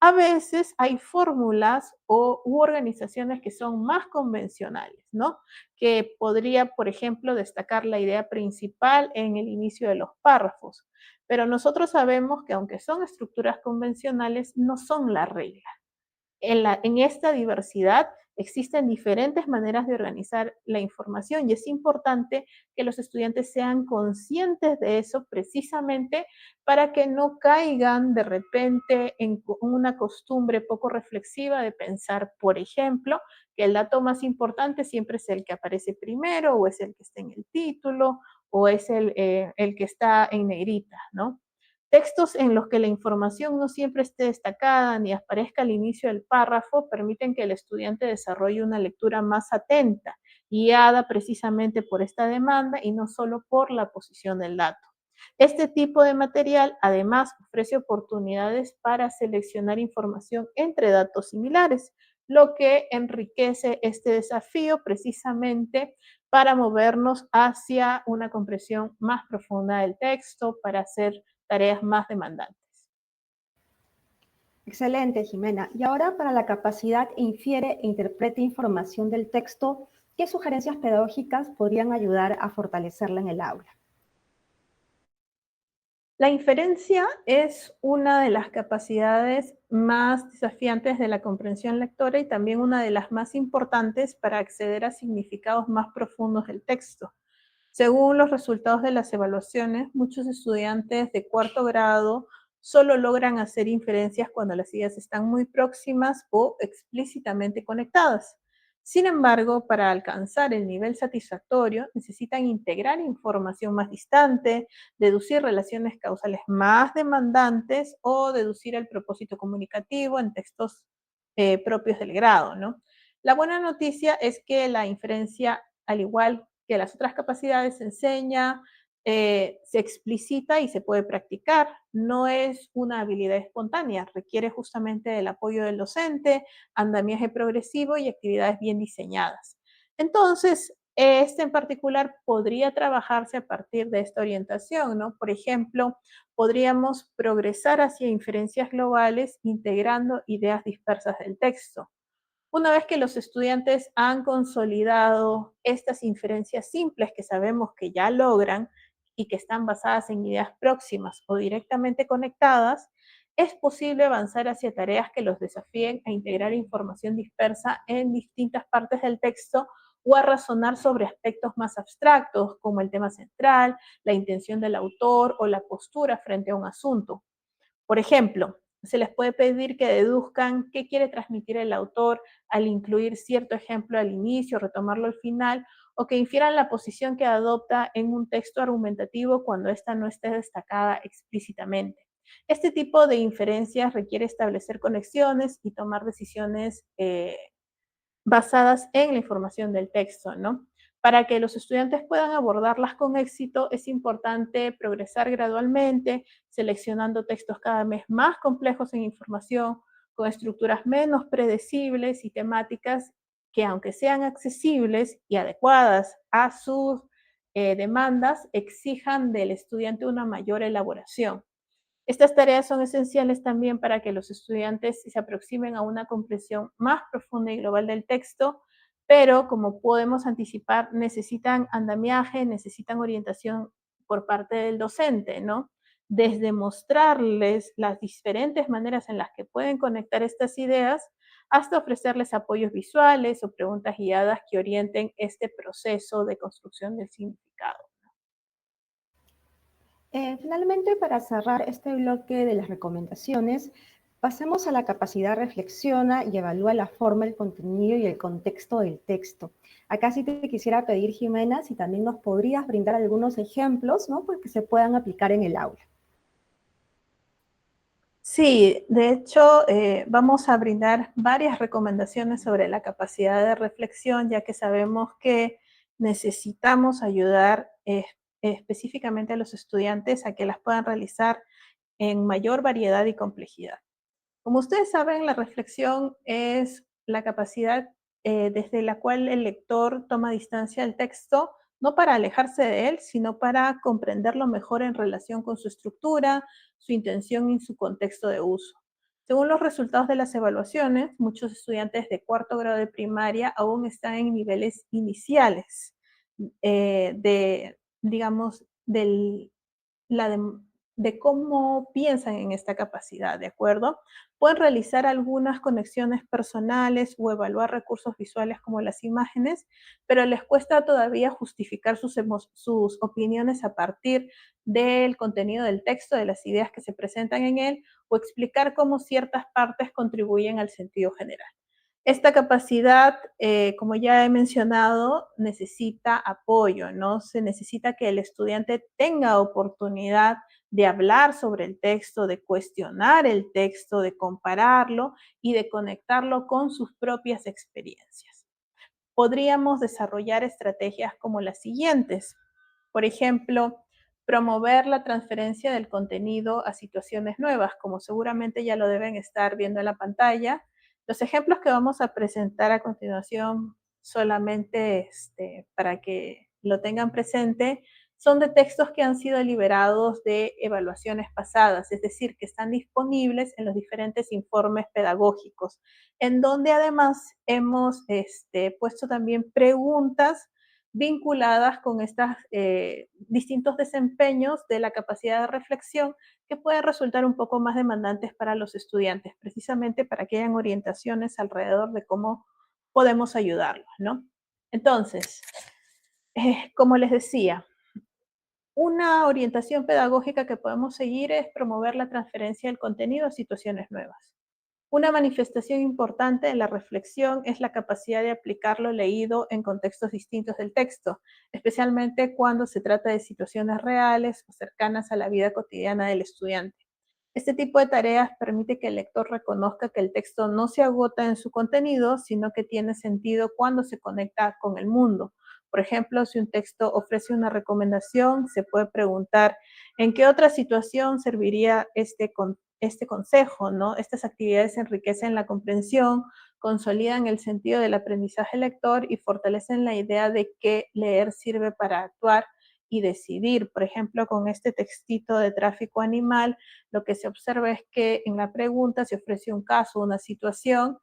a veces hay fórmulas u organizaciones que son más convencionales, ¿no? Que podría, por ejemplo, destacar la idea principal en el inicio de los párrafos. Pero nosotros sabemos que aunque son estructuras convencionales, no son la regla. En esta diversidad existen diferentes maneras de organizar la información y es importante que los estudiantes sean conscientes de eso precisamente para que no caigan de repente en una costumbre poco reflexiva de pensar, por ejemplo, que el dato más importante siempre es el que aparece primero o es el que está en el título o es el que está en negrita, ¿no? Textos en los que la información no siempre esté destacada ni aparezca al inicio del párrafo permiten que el estudiante desarrolle una lectura más atenta, guiada precisamente por esta demanda y no solo por la posición del dato. Este tipo de material además ofrece oportunidades para seleccionar información entre datos similares, lo que enriquece este desafío precisamente para movernos hacia una comprensión más profunda del texto, para hacer tareas más demandantes. Excelente, Jimena. Y ahora para la capacidad infiere e interprete información del texto, ¿qué sugerencias pedagógicas podrían ayudar a fortalecerla en el aula? La inferencia es una de las capacidades más desafiantes de la comprensión lectora y también una de las más importantes para acceder a significados más profundos del texto. Según los resultados de las evaluaciones, muchos estudiantes de cuarto grado solo logran hacer inferencias cuando las ideas están muy próximas o explícitamente conectadas. Sin embargo, para alcanzar el nivel satisfactorio, necesitan integrar información más distante, deducir relaciones causales más demandantes o deducir el propósito comunicativo en textos propios del grado, ¿no? La buena noticia es que la inferencia, al igual que las otras capacidades se enseña, se explicita y se puede practicar. No es una habilidad espontánea, requiere justamente del apoyo del docente, andamiaje progresivo y actividades bien diseñadas. Entonces, este en particular podría trabajarse a partir de esta orientación, ¿no? Por ejemplo, podríamos progresar hacia inferencias globales integrando ideas dispersas del texto. Una vez que los estudiantes han consolidado estas inferencias simples que sabemos que ya logran y que están basadas en ideas próximas o directamente conectadas, es posible avanzar hacia tareas que los desafíen a integrar información dispersa en distintas partes del texto o a razonar sobre aspectos más abstractos, como el tema central, la intención del autor o la postura frente a un asunto. Por ejemplo, se les puede pedir que deduzcan qué quiere transmitir el autor al incluir cierto ejemplo al inicio, retomarlo al final, o que infieran la posición que adopta en un texto argumentativo cuando ésta no esté destacada explícitamente. Este tipo de inferencias requiere establecer conexiones y tomar decisiones basadas en la información del texto, ¿no? Para que los estudiantes puedan abordarlas con éxito, es importante progresar gradualmente, seleccionando textos cada vez más complejos en información, con estructuras menos predecibles y temáticas que, aunque sean accesibles y adecuadas a sus demandas, exijan del estudiante una mayor elaboración. Estas tareas son esenciales también para que los estudiantes se aproximen a una comprensión más profunda y global del texto, pero como podemos anticipar, necesitan andamiaje, necesitan orientación por parte del docente, ¿no? Desde mostrarles las diferentes maneras en las que pueden conectar estas ideas hasta ofrecerles apoyos visuales o preguntas guiadas que orienten este proceso de construcción del significado. Finalmente, para cerrar este bloque de las recomendaciones, pasemos a la capacidad reflexiona y evalúa la forma, el contenido y el contexto del texto. Acá sí te quisiera pedir, Jimena, si también nos podrías brindar algunos ejemplos, ¿no? Pues que se puedan aplicar en el aula. Sí, de hecho, vamos a brindar varias recomendaciones sobre la capacidad de reflexión, ya que sabemos que necesitamos ayudar específicamente a los estudiantes a que las puedan realizar en mayor variedad y complejidad. Como ustedes saben, la reflexión es la capacidad desde la cual el lector toma distancia del texto, no para alejarse de él, sino para comprenderlo mejor en relación con su estructura, su intención y su contexto de uso. Según los resultados de las evaluaciones, muchos estudiantes de cuarto grado de primaria aún están en niveles iniciales digamos, la de cómo piensan en esta capacidad, ¿de acuerdo? Pueden realizar algunas conexiones personales o evaluar recursos visuales como las imágenes, pero les cuesta todavía justificar sus opiniones a partir del contenido del texto, de las ideas que se presentan en él, o explicar cómo ciertas partes contribuyen al sentido general. Esta capacidad, como ya he mencionado, necesita apoyo, ¿no? Se necesita que el estudiante tenga oportunidad de hablar sobre el texto, de cuestionar el texto, de compararlo y de conectarlo con sus propias experiencias. Podríamos desarrollar estrategias como las siguientes. Por ejemplo, promover la transferencia del contenido a situaciones nuevas, como seguramente ya lo deben estar viendo en la pantalla. Los ejemplos que vamos a presentar a continuación, solamente para que lo tengan presente, son de textos que han sido liberados de evaluaciones pasadas, es decir, que están disponibles en los diferentes informes pedagógicos, en donde además hemos puesto también preguntas vinculadas con estos distintos desempeños de la capacidad de reflexión que pueden resultar un poco más demandantes para los estudiantes, precisamente para que hayan orientaciones alrededor de cómo podemos ayudarlos, ¿no? Entonces, como les decía, una orientación pedagógica que podemos seguir es promover la transferencia del contenido a situaciones nuevas. Una manifestación importante de la reflexión es la capacidad de aplicar lo leído en contextos distintos del texto, especialmente cuando se trata de situaciones reales o cercanas a la vida cotidiana del estudiante. Este tipo de tareas permite que el lector reconozca que el texto no se agota en su contenido, sino que tiene sentido cuando se conecta con el mundo, Por ejemplo, si un texto ofrece una recomendación, se puede preguntar en qué otra situación serviría este consejo, ¿no? Estas actividades enriquecen la comprensión, consolidan el sentido del aprendizaje lector y fortalecen la idea de que leer sirve para actuar y decidir. Por ejemplo, con este textito de tráfico animal, lo que se observa es que en la pregunta se ofrece un caso, una situación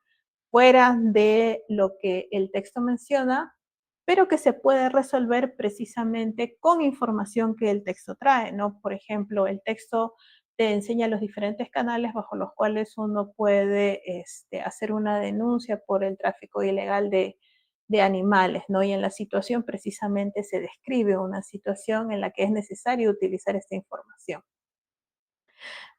fuera de lo que el texto menciona, pero que se puede resolver precisamente con información que el texto trae, ¿no? Por ejemplo, el texto te enseña los diferentes canales bajo los cuales uno puede hacer una denuncia por el tráfico ilegal de animales, ¿no? Y en la situación precisamente se describe una situación en la que es necesario utilizar esta información.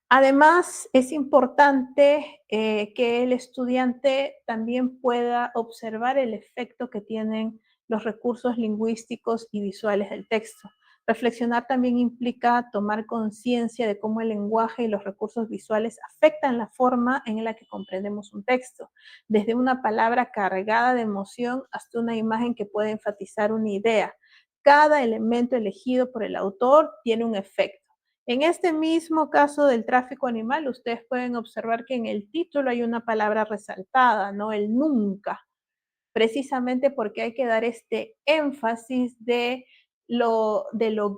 Además, es importante que el estudiante también pueda observar el efecto que tienen los recursos lingüísticos y visuales del texto. Reflexionar también implica tomar conciencia de cómo el lenguaje y los recursos visuales afectan la forma en la que comprendemos un texto, desde una palabra cargada de emoción hasta una imagen que puede enfatizar una idea. Cada elemento elegido por el autor tiene un efecto. En este mismo caso del tráfico animal, ustedes pueden observar que en el título hay una palabra resaltada, ¿no? El nunca, precisamente porque hay que dar este énfasis de lo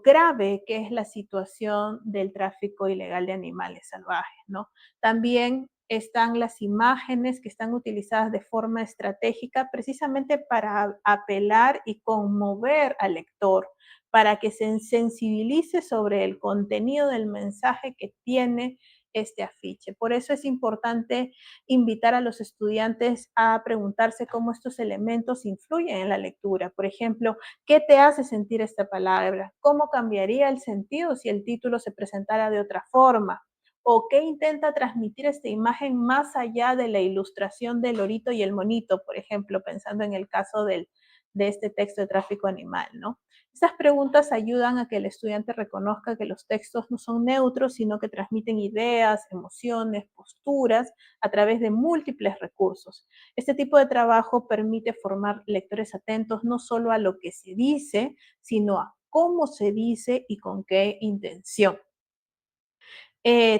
grave que es la situación del tráfico ilegal de animales salvajes, ¿no? También están las imágenes que están utilizadas de forma estratégica precisamente para apelar y conmover al lector, para que se sensibilice sobre el contenido del mensaje que tiene este afiche. Por eso es importante invitar a los estudiantes a preguntarse cómo estos elementos influyen en la lectura. Por ejemplo, ¿qué te hace sentir esta palabra? ¿Cómo cambiaría el sentido si el título se presentara de otra forma? ¿O qué intenta transmitir esta imagen más allá de la ilustración del lorito y el monito, por ejemplo, pensando en el caso de este texto de tráfico animal, ¿no? Estas preguntas ayudan a que el estudiante reconozca que los textos no son neutros, sino que transmiten ideas, emociones, posturas a través de múltiples recursos. Este tipo de trabajo permite formar lectores atentos no solo a lo que se dice, sino a cómo se dice y con qué intención.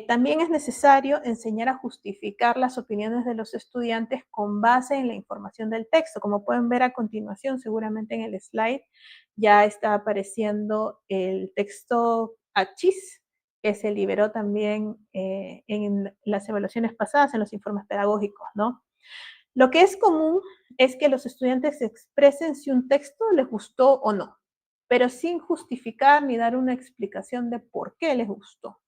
También es necesario enseñar a justificar las opiniones de los estudiantes con base en la información del texto. Como pueden ver a continuación, seguramente en el slide ya está apareciendo el texto achis, que se liberó también en las evaluaciones pasadas, en los informes pedagógicos, ¿no? Lo que es común es que los estudiantes expresen si un texto les gustó o no, pero sin justificar ni dar una explicación de por qué les gustó.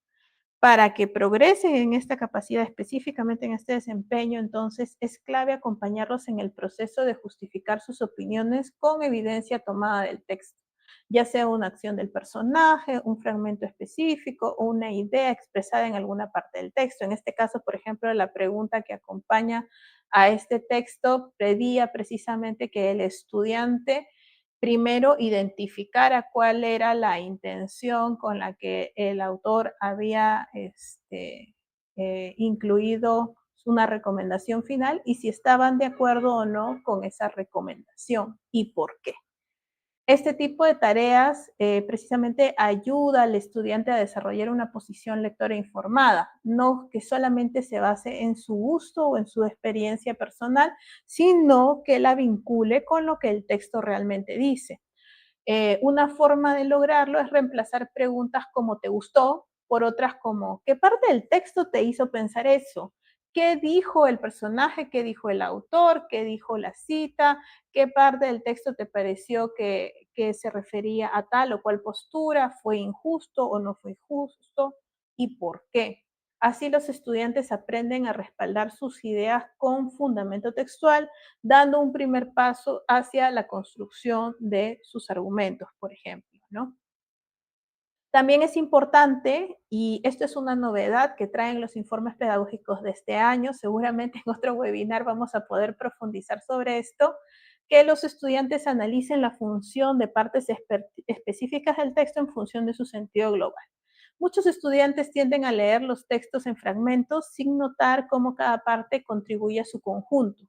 Para que progresen en esta capacidad, específicamente en este desempeño, entonces es clave acompañarlos en el proceso de justificar sus opiniones con evidencia tomada del texto, ya sea una acción del personaje, un fragmento específico o una idea expresada en alguna parte del texto. En este caso, por ejemplo, la pregunta que acompaña a este texto pedía precisamente que el estudiante primero identificara cuál era la intención con la que el autor había incluido una recomendación final y si estaban de acuerdo o no con esa recomendación y por qué. Este tipo de tareas precisamente ayuda al estudiante a desarrollar una posición lectora informada, no que solamente se base en su gusto o en su experiencia personal, sino que la vincule con lo que el texto realmente dice. Una forma de lograrlo es reemplazar preguntas como ¿te gustó? Por otras como ¿qué parte del texto te hizo pensar eso? ¿Qué dijo el personaje? ¿Qué dijo el autor? ¿Qué dijo la cita? ¿Qué parte del texto te pareció que se refería a tal o cual postura? ¿Fue injusto o no fue injusto? ¿Y por qué? Así los estudiantes aprenden a respaldar sus ideas con fundamento textual, dando un primer paso hacia la construcción de sus argumentos, por ejemplo, ¿no? También es importante, y esto es una novedad que traen los informes pedagógicos de este año, seguramente en otro webinar vamos a poder profundizar sobre esto, que los estudiantes analicen la función de partes específicas del texto en función de su sentido global. Muchos estudiantes tienden a leer los textos en fragmentos sin notar cómo cada parte contribuye a su conjunto.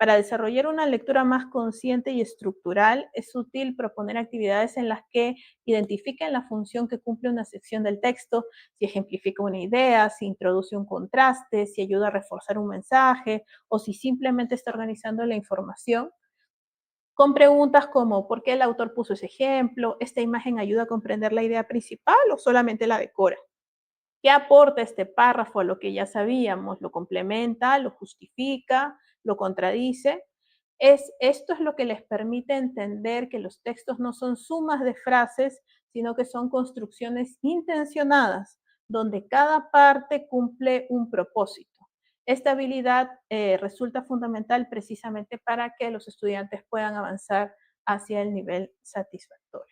Para desarrollar una lectura más consciente y estructural, es útil proponer actividades en las que identifiquen la función que cumple una sección del texto, si ejemplifica una idea, si introduce un contraste, si ayuda a reforzar un mensaje o si simplemente está organizando la información, con preguntas como ¿por qué el autor puso ese ejemplo? ¿Esta imagen ayuda a comprender la idea principal o solamente la decora? ¿Qué aporta este párrafo a lo que ya sabíamos? ¿Lo complementa? ¿Lo justifica? ¿Lo contradice? Esto es lo que les permite entender que los textos no son sumas de frases, sino que son construcciones intencionadas, donde cada parte cumple un propósito. Esta habilidad resulta fundamental precisamente para que los estudiantes puedan avanzar hacia el nivel satisfactorio.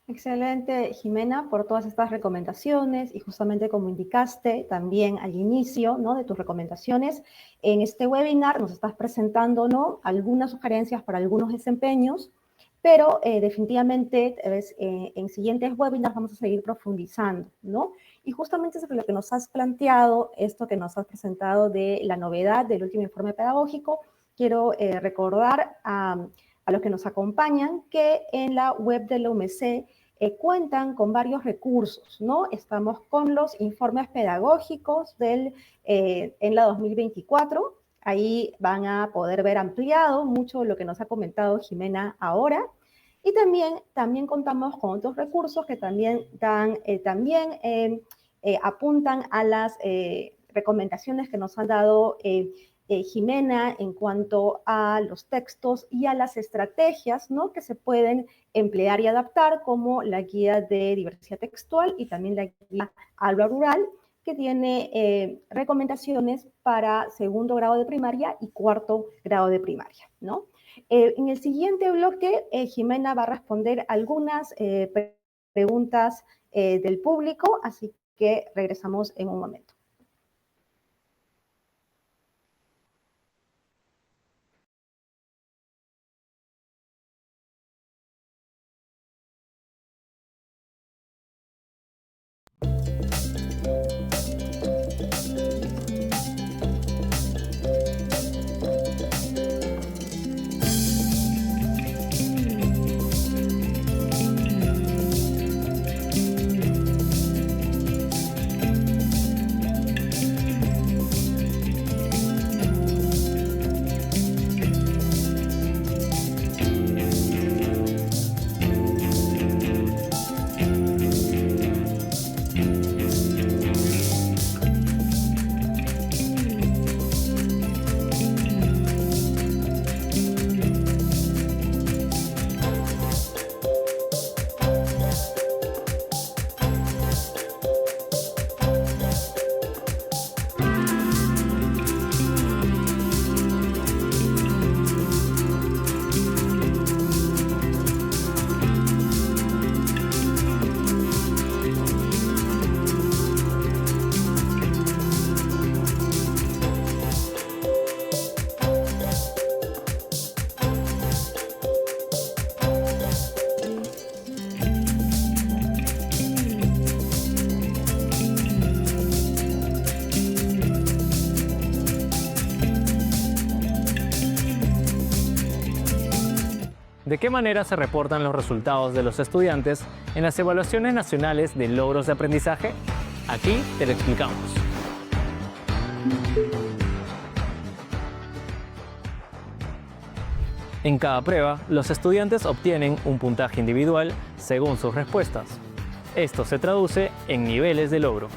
Excelente, Jimena, por todas estas recomendaciones y justamente como indicaste también al inicio, ¿no?, de tus recomendaciones, en este webinar nos estás presentando, ¿no?, algunas sugerencias para algunos desempeños, pero definitivamente en siguientes webinars vamos a seguir profundizando, ¿no? Y justamente sobre lo que nos has planteado, esto que nos has presentado de la novedad del último informe pedagógico, quiero recordar a los que nos acompañan que en la web de la UMC cuentan con varios recursos, ¿no? Estamos con los informes pedagógicos en la 2024. Ahí van a poder ver ampliado mucho lo que nos ha comentado Jimena ahora. Y también contamos con otros recursos que también apuntan a las recomendaciones que nos han dado Jimena en cuanto a los textos y a las estrategias, ¿no?, que se pueden emplear y adaptar, como la guía de diversidad textual y también la guía Aula Rural, que tiene recomendaciones para segundo grado de primaria y cuarto grado de primaria, ¿no? En el siguiente bloque, Jimena va a responder algunas preguntas del público, así que regresamos en un momento. ¿De qué manera se reportan los resultados de los estudiantes en las evaluaciones nacionales de logros de aprendizaje? Aquí te lo explicamos. En cada prueba, los estudiantes obtienen un puntaje individual según sus respuestas. Esto se traduce en niveles de logro.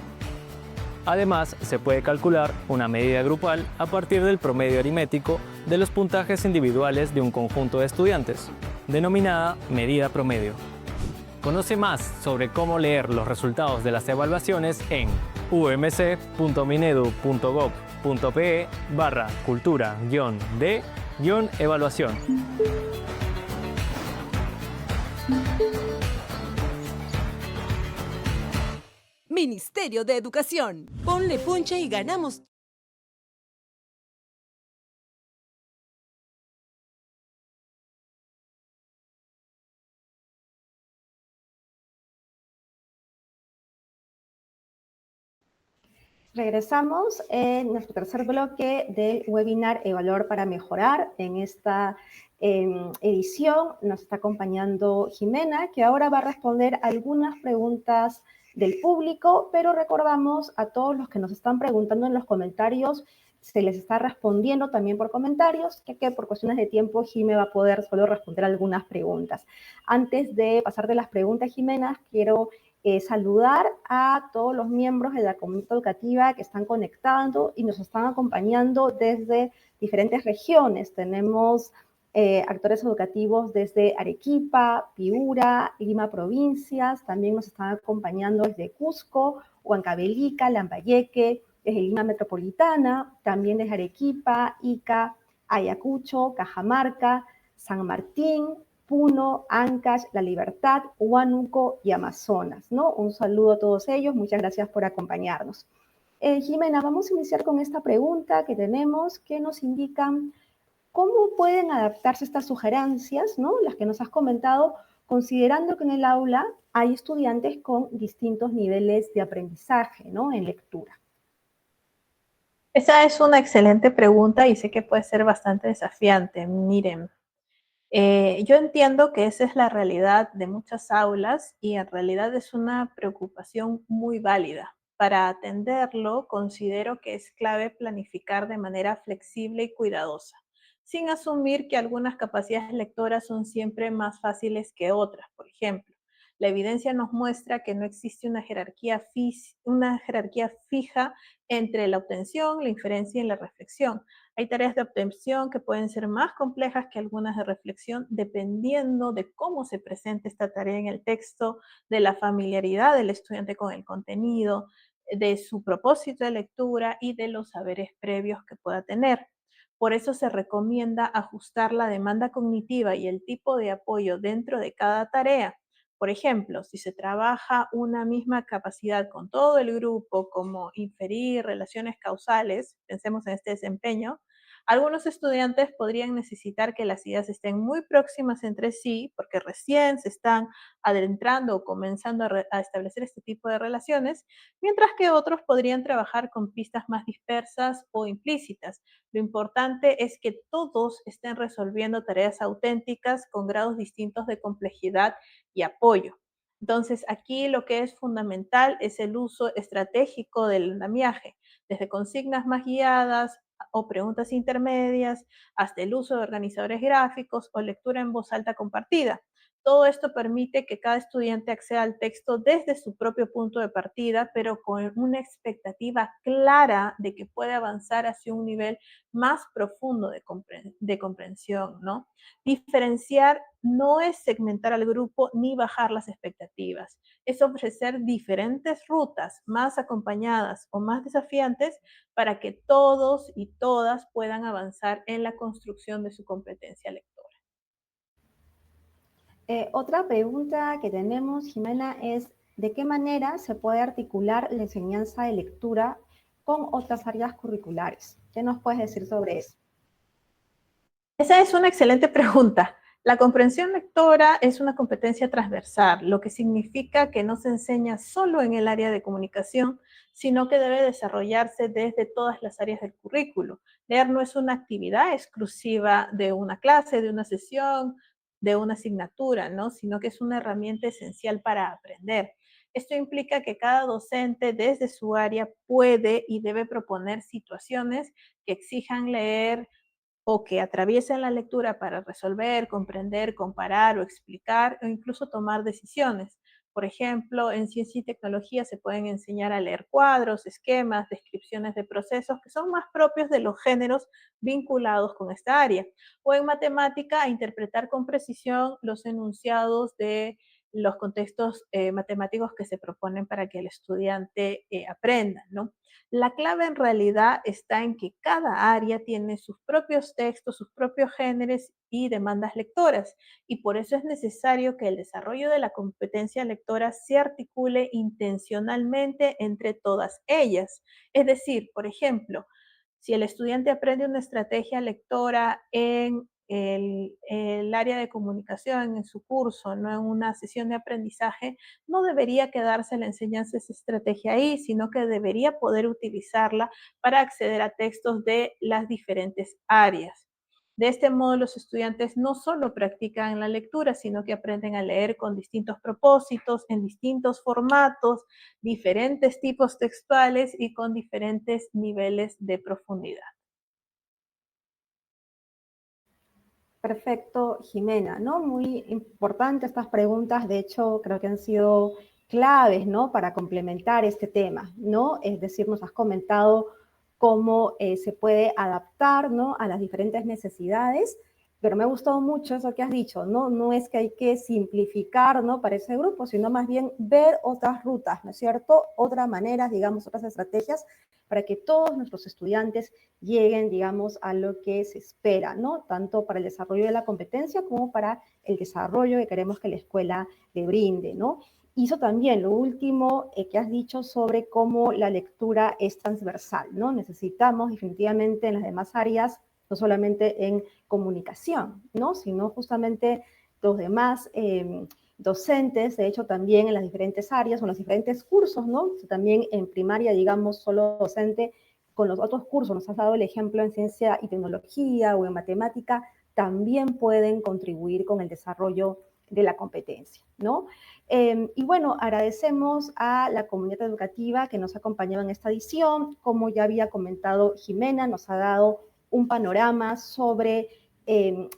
Además, se puede calcular una medida grupal a partir del promedio aritmético de los puntajes individuales de un conjunto de estudiantes, denominada medida promedio. Conoce más sobre cómo leer los resultados de las evaluaciones en umc.minedu.gov.pe/cultura-de-evaluación. Ministerio de Educación. Ponle punche y ganamos. Regresamos en nuestro tercer bloque del webinar Evaluar para Mejorar. En esta edición nos está acompañando Jimena, que ahora va a responder algunas preguntas del público, pero recordamos a todos los que nos están preguntando en los comentarios, se les está respondiendo también por comentarios, que por cuestiones de tiempo Jimena va a poder solo responder algunas preguntas. Antes de pasar de las preguntas, Jimena, quiero saludar a todos los miembros de la comunidad educativa que están conectando y nos están acompañando desde diferentes regiones. Tenemos actores educativos desde Arequipa, Piura, Lima provincias, también nos están acompañando desde Cusco, Huancavelica, Lambayeque, desde Lima metropolitana, también desde Arequipa, Ica, Ayacucho, Cajamarca, San Martín, Puno, Ancash, La Libertad, Huánuco y Amazonas, ¿no? Un saludo a todos ellos, muchas gracias por acompañarnos. Jimena, vamos a iniciar con esta pregunta que tenemos, que nos indican cómo pueden adaptarse estas sugerencias, ¿no? Las que nos has comentado, considerando que en el aula hay estudiantes con distintos niveles de aprendizaje, ¿no? En lectura. Esa es una excelente pregunta y sé que puede ser bastante desafiante. Miren, yo entiendo que esa es la realidad de muchas aulas y en realidad es una preocupación muy válida. Para atenderlo, considero que es clave planificar de manera flexible y cuidadosa, sin asumir que algunas capacidades lectoras son siempre más fáciles que otras. Por ejemplo, la evidencia nos muestra que no existe una jerarquía fija entre la obtención, la inferencia y la reflexión. Hay tareas de obtención que pueden ser más complejas que algunas de reflexión, dependiendo de cómo se presente esta tarea en el texto, de la familiaridad del estudiante con el contenido, de su propósito de lectura y de los saberes previos que pueda tener. Por eso se recomienda ajustar la demanda cognitiva y el tipo de apoyo dentro de cada tarea. Por ejemplo, si se trabaja una misma capacidad con todo el grupo, como inferir relaciones causales, pensemos en este desempeño, algunos estudiantes podrían necesitar que las ideas estén muy próximas entre sí, porque recién se están adentrando o comenzando a establecer este tipo de relaciones, mientras que otros podrían trabajar con pistas más dispersas o implícitas. Lo importante es que todos estén resolviendo tareas auténticas con grados distintos de complejidad y apoyo. Entonces, aquí lo que es fundamental es el uso estratégico del andamiaje, desde consignas más guiadas o preguntas intermedias, hasta el uso de organizadores gráficos o lectura en voz alta compartida. Todo esto permite que cada estudiante acceda al texto desde su propio punto de partida, pero con una expectativa clara de que puede avanzar hacia un nivel más profundo de comprensión, ¿no? Diferenciar no es segmentar al grupo ni bajar las expectativas, es ofrecer diferentes rutas más acompañadas o más desafiantes para que todos y todas puedan avanzar en la construcción de su competencia lectora. Otra pregunta que tenemos, Jimena, es ¿de qué manera se puede articular la enseñanza de lectura con otras áreas curriculares? ¿Qué nos puedes decir sobre eso? Esa es una excelente pregunta. La comprensión lectora es una competencia transversal, lo que significa que no se enseña solo en el área de comunicación, sino que debe desarrollarse desde todas las áreas del currículo. Leer no es una actividad exclusiva de una clase, de una sesión, de una asignatura, ¿no? Sino que es una herramienta esencial para aprender. Esto implica que cada docente desde su área puede y debe proponer situaciones que exijan leer o que atraviesen la lectura para resolver, comprender, comparar o explicar o incluso tomar decisiones. Por ejemplo, en ciencia y tecnología se pueden enseñar a leer cuadros, esquemas, descripciones de procesos que son más propios de los géneros vinculados con esta área. O en matemática a interpretar con precisión los enunciados de los contextos matemáticos que se proponen para que el estudiante aprenda, ¿no? La clave en realidad está en que cada área tiene sus propios textos, sus propios géneros y demandas lectoras, y por eso es necesario que el desarrollo de la competencia lectora se articule intencionalmente entre todas ellas. Es decir, por ejemplo, si el estudiante aprende una estrategia lectora en el área de comunicación en su curso, ¿no? En una sesión de aprendizaje, no debería quedarse la enseñanza de esa estrategia ahí, sino que debería poder utilizarla para acceder a textos de las diferentes áreas. De este modo, los estudiantes no solo practican la lectura, sino que aprenden a leer con distintos propósitos, en distintos formatos, diferentes tipos textuales y con diferentes niveles de profundidad. Perfecto, Jimena, ¿no? Muy importante estas preguntas, de hecho, creo que han sido claves, ¿no? Para complementar este tema, ¿no? Es decir, nos has comentado cómo se puede adaptar, ¿no? A las diferentes necesidades, pero me ha gustado mucho eso que has dicho, ¿no? No es que hay que simplificar, ¿no? Para ese grupo, sino más bien ver otras rutas, ¿no es cierto? Otras maneras, digamos, otras estrategias para que todos nuestros estudiantes lleguen, digamos, a lo que se espera, ¿no? Tanto para el desarrollo de la competencia como para el desarrollo que queremos que la escuela le brinde, ¿no? Y eso también, lo último que has dicho sobre cómo la lectura es transversal, ¿no? Necesitamos definitivamente en las demás áreas, no solamente en comunicación, ¿no? Sino justamente los demás docentes, de hecho también en las diferentes áreas o en los diferentes cursos, ¿no? También en primaria, digamos, solo docente, con los otros cursos, nos has dado el ejemplo en ciencia y tecnología o en matemática, también pueden contribuir con el desarrollo de la competencia, ¿no? Y bueno, agradecemos a la comunidad educativa que nos ha acompañado en esta edición. Como ya había comentado Jimena, nos ha dado un panorama sobre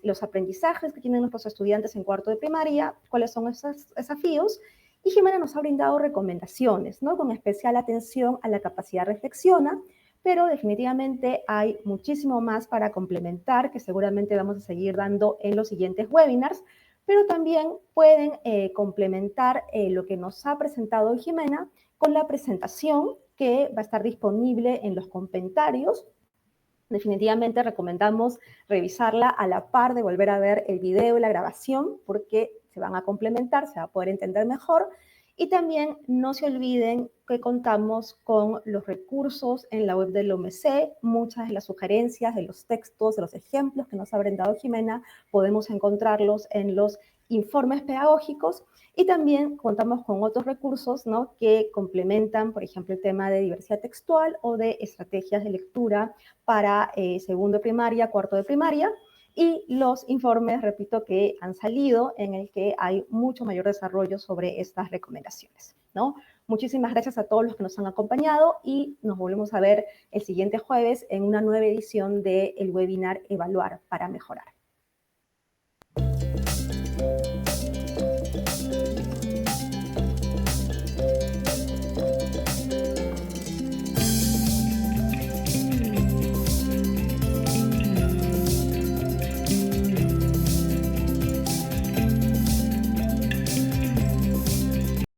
los aprendizajes que tienen nuestros estudiantes en cuarto de primaria, cuáles son esos desafíos, y Jimena nos ha brindado recomendaciones, ¿no? Con especial atención a la capacidad reflexiona, pero definitivamente hay muchísimo más para complementar que seguramente vamos a seguir dando en los siguientes webinars, pero también pueden complementar lo que nos ha presentado Jimena con la presentación que va a estar disponible en los comentarios. Definitivamente recomendamos revisarla a la par de volver a ver el video y la grabación porque se van a complementar, se va a poder entender mejor. Y también no se olviden que contamos con los recursos en la web del OMC, muchas de las sugerencias, de los textos, de los ejemplos que nos ha brindado Jimena, podemos encontrarlos en los informes pedagógicos y también contamos con otros recursos, ¿no? Que complementan, por ejemplo, el tema de diversidad textual o de estrategias de lectura para segundo de primaria, cuarto de primaria, y los informes, repito, que han salido en el que hay mucho mayor desarrollo sobre estas recomendaciones, ¿no? Muchísimas gracias a todos los que nos han acompañado y nos volvemos a ver el siguiente jueves en una nueva edición del webinar Evaluar para Mejorar.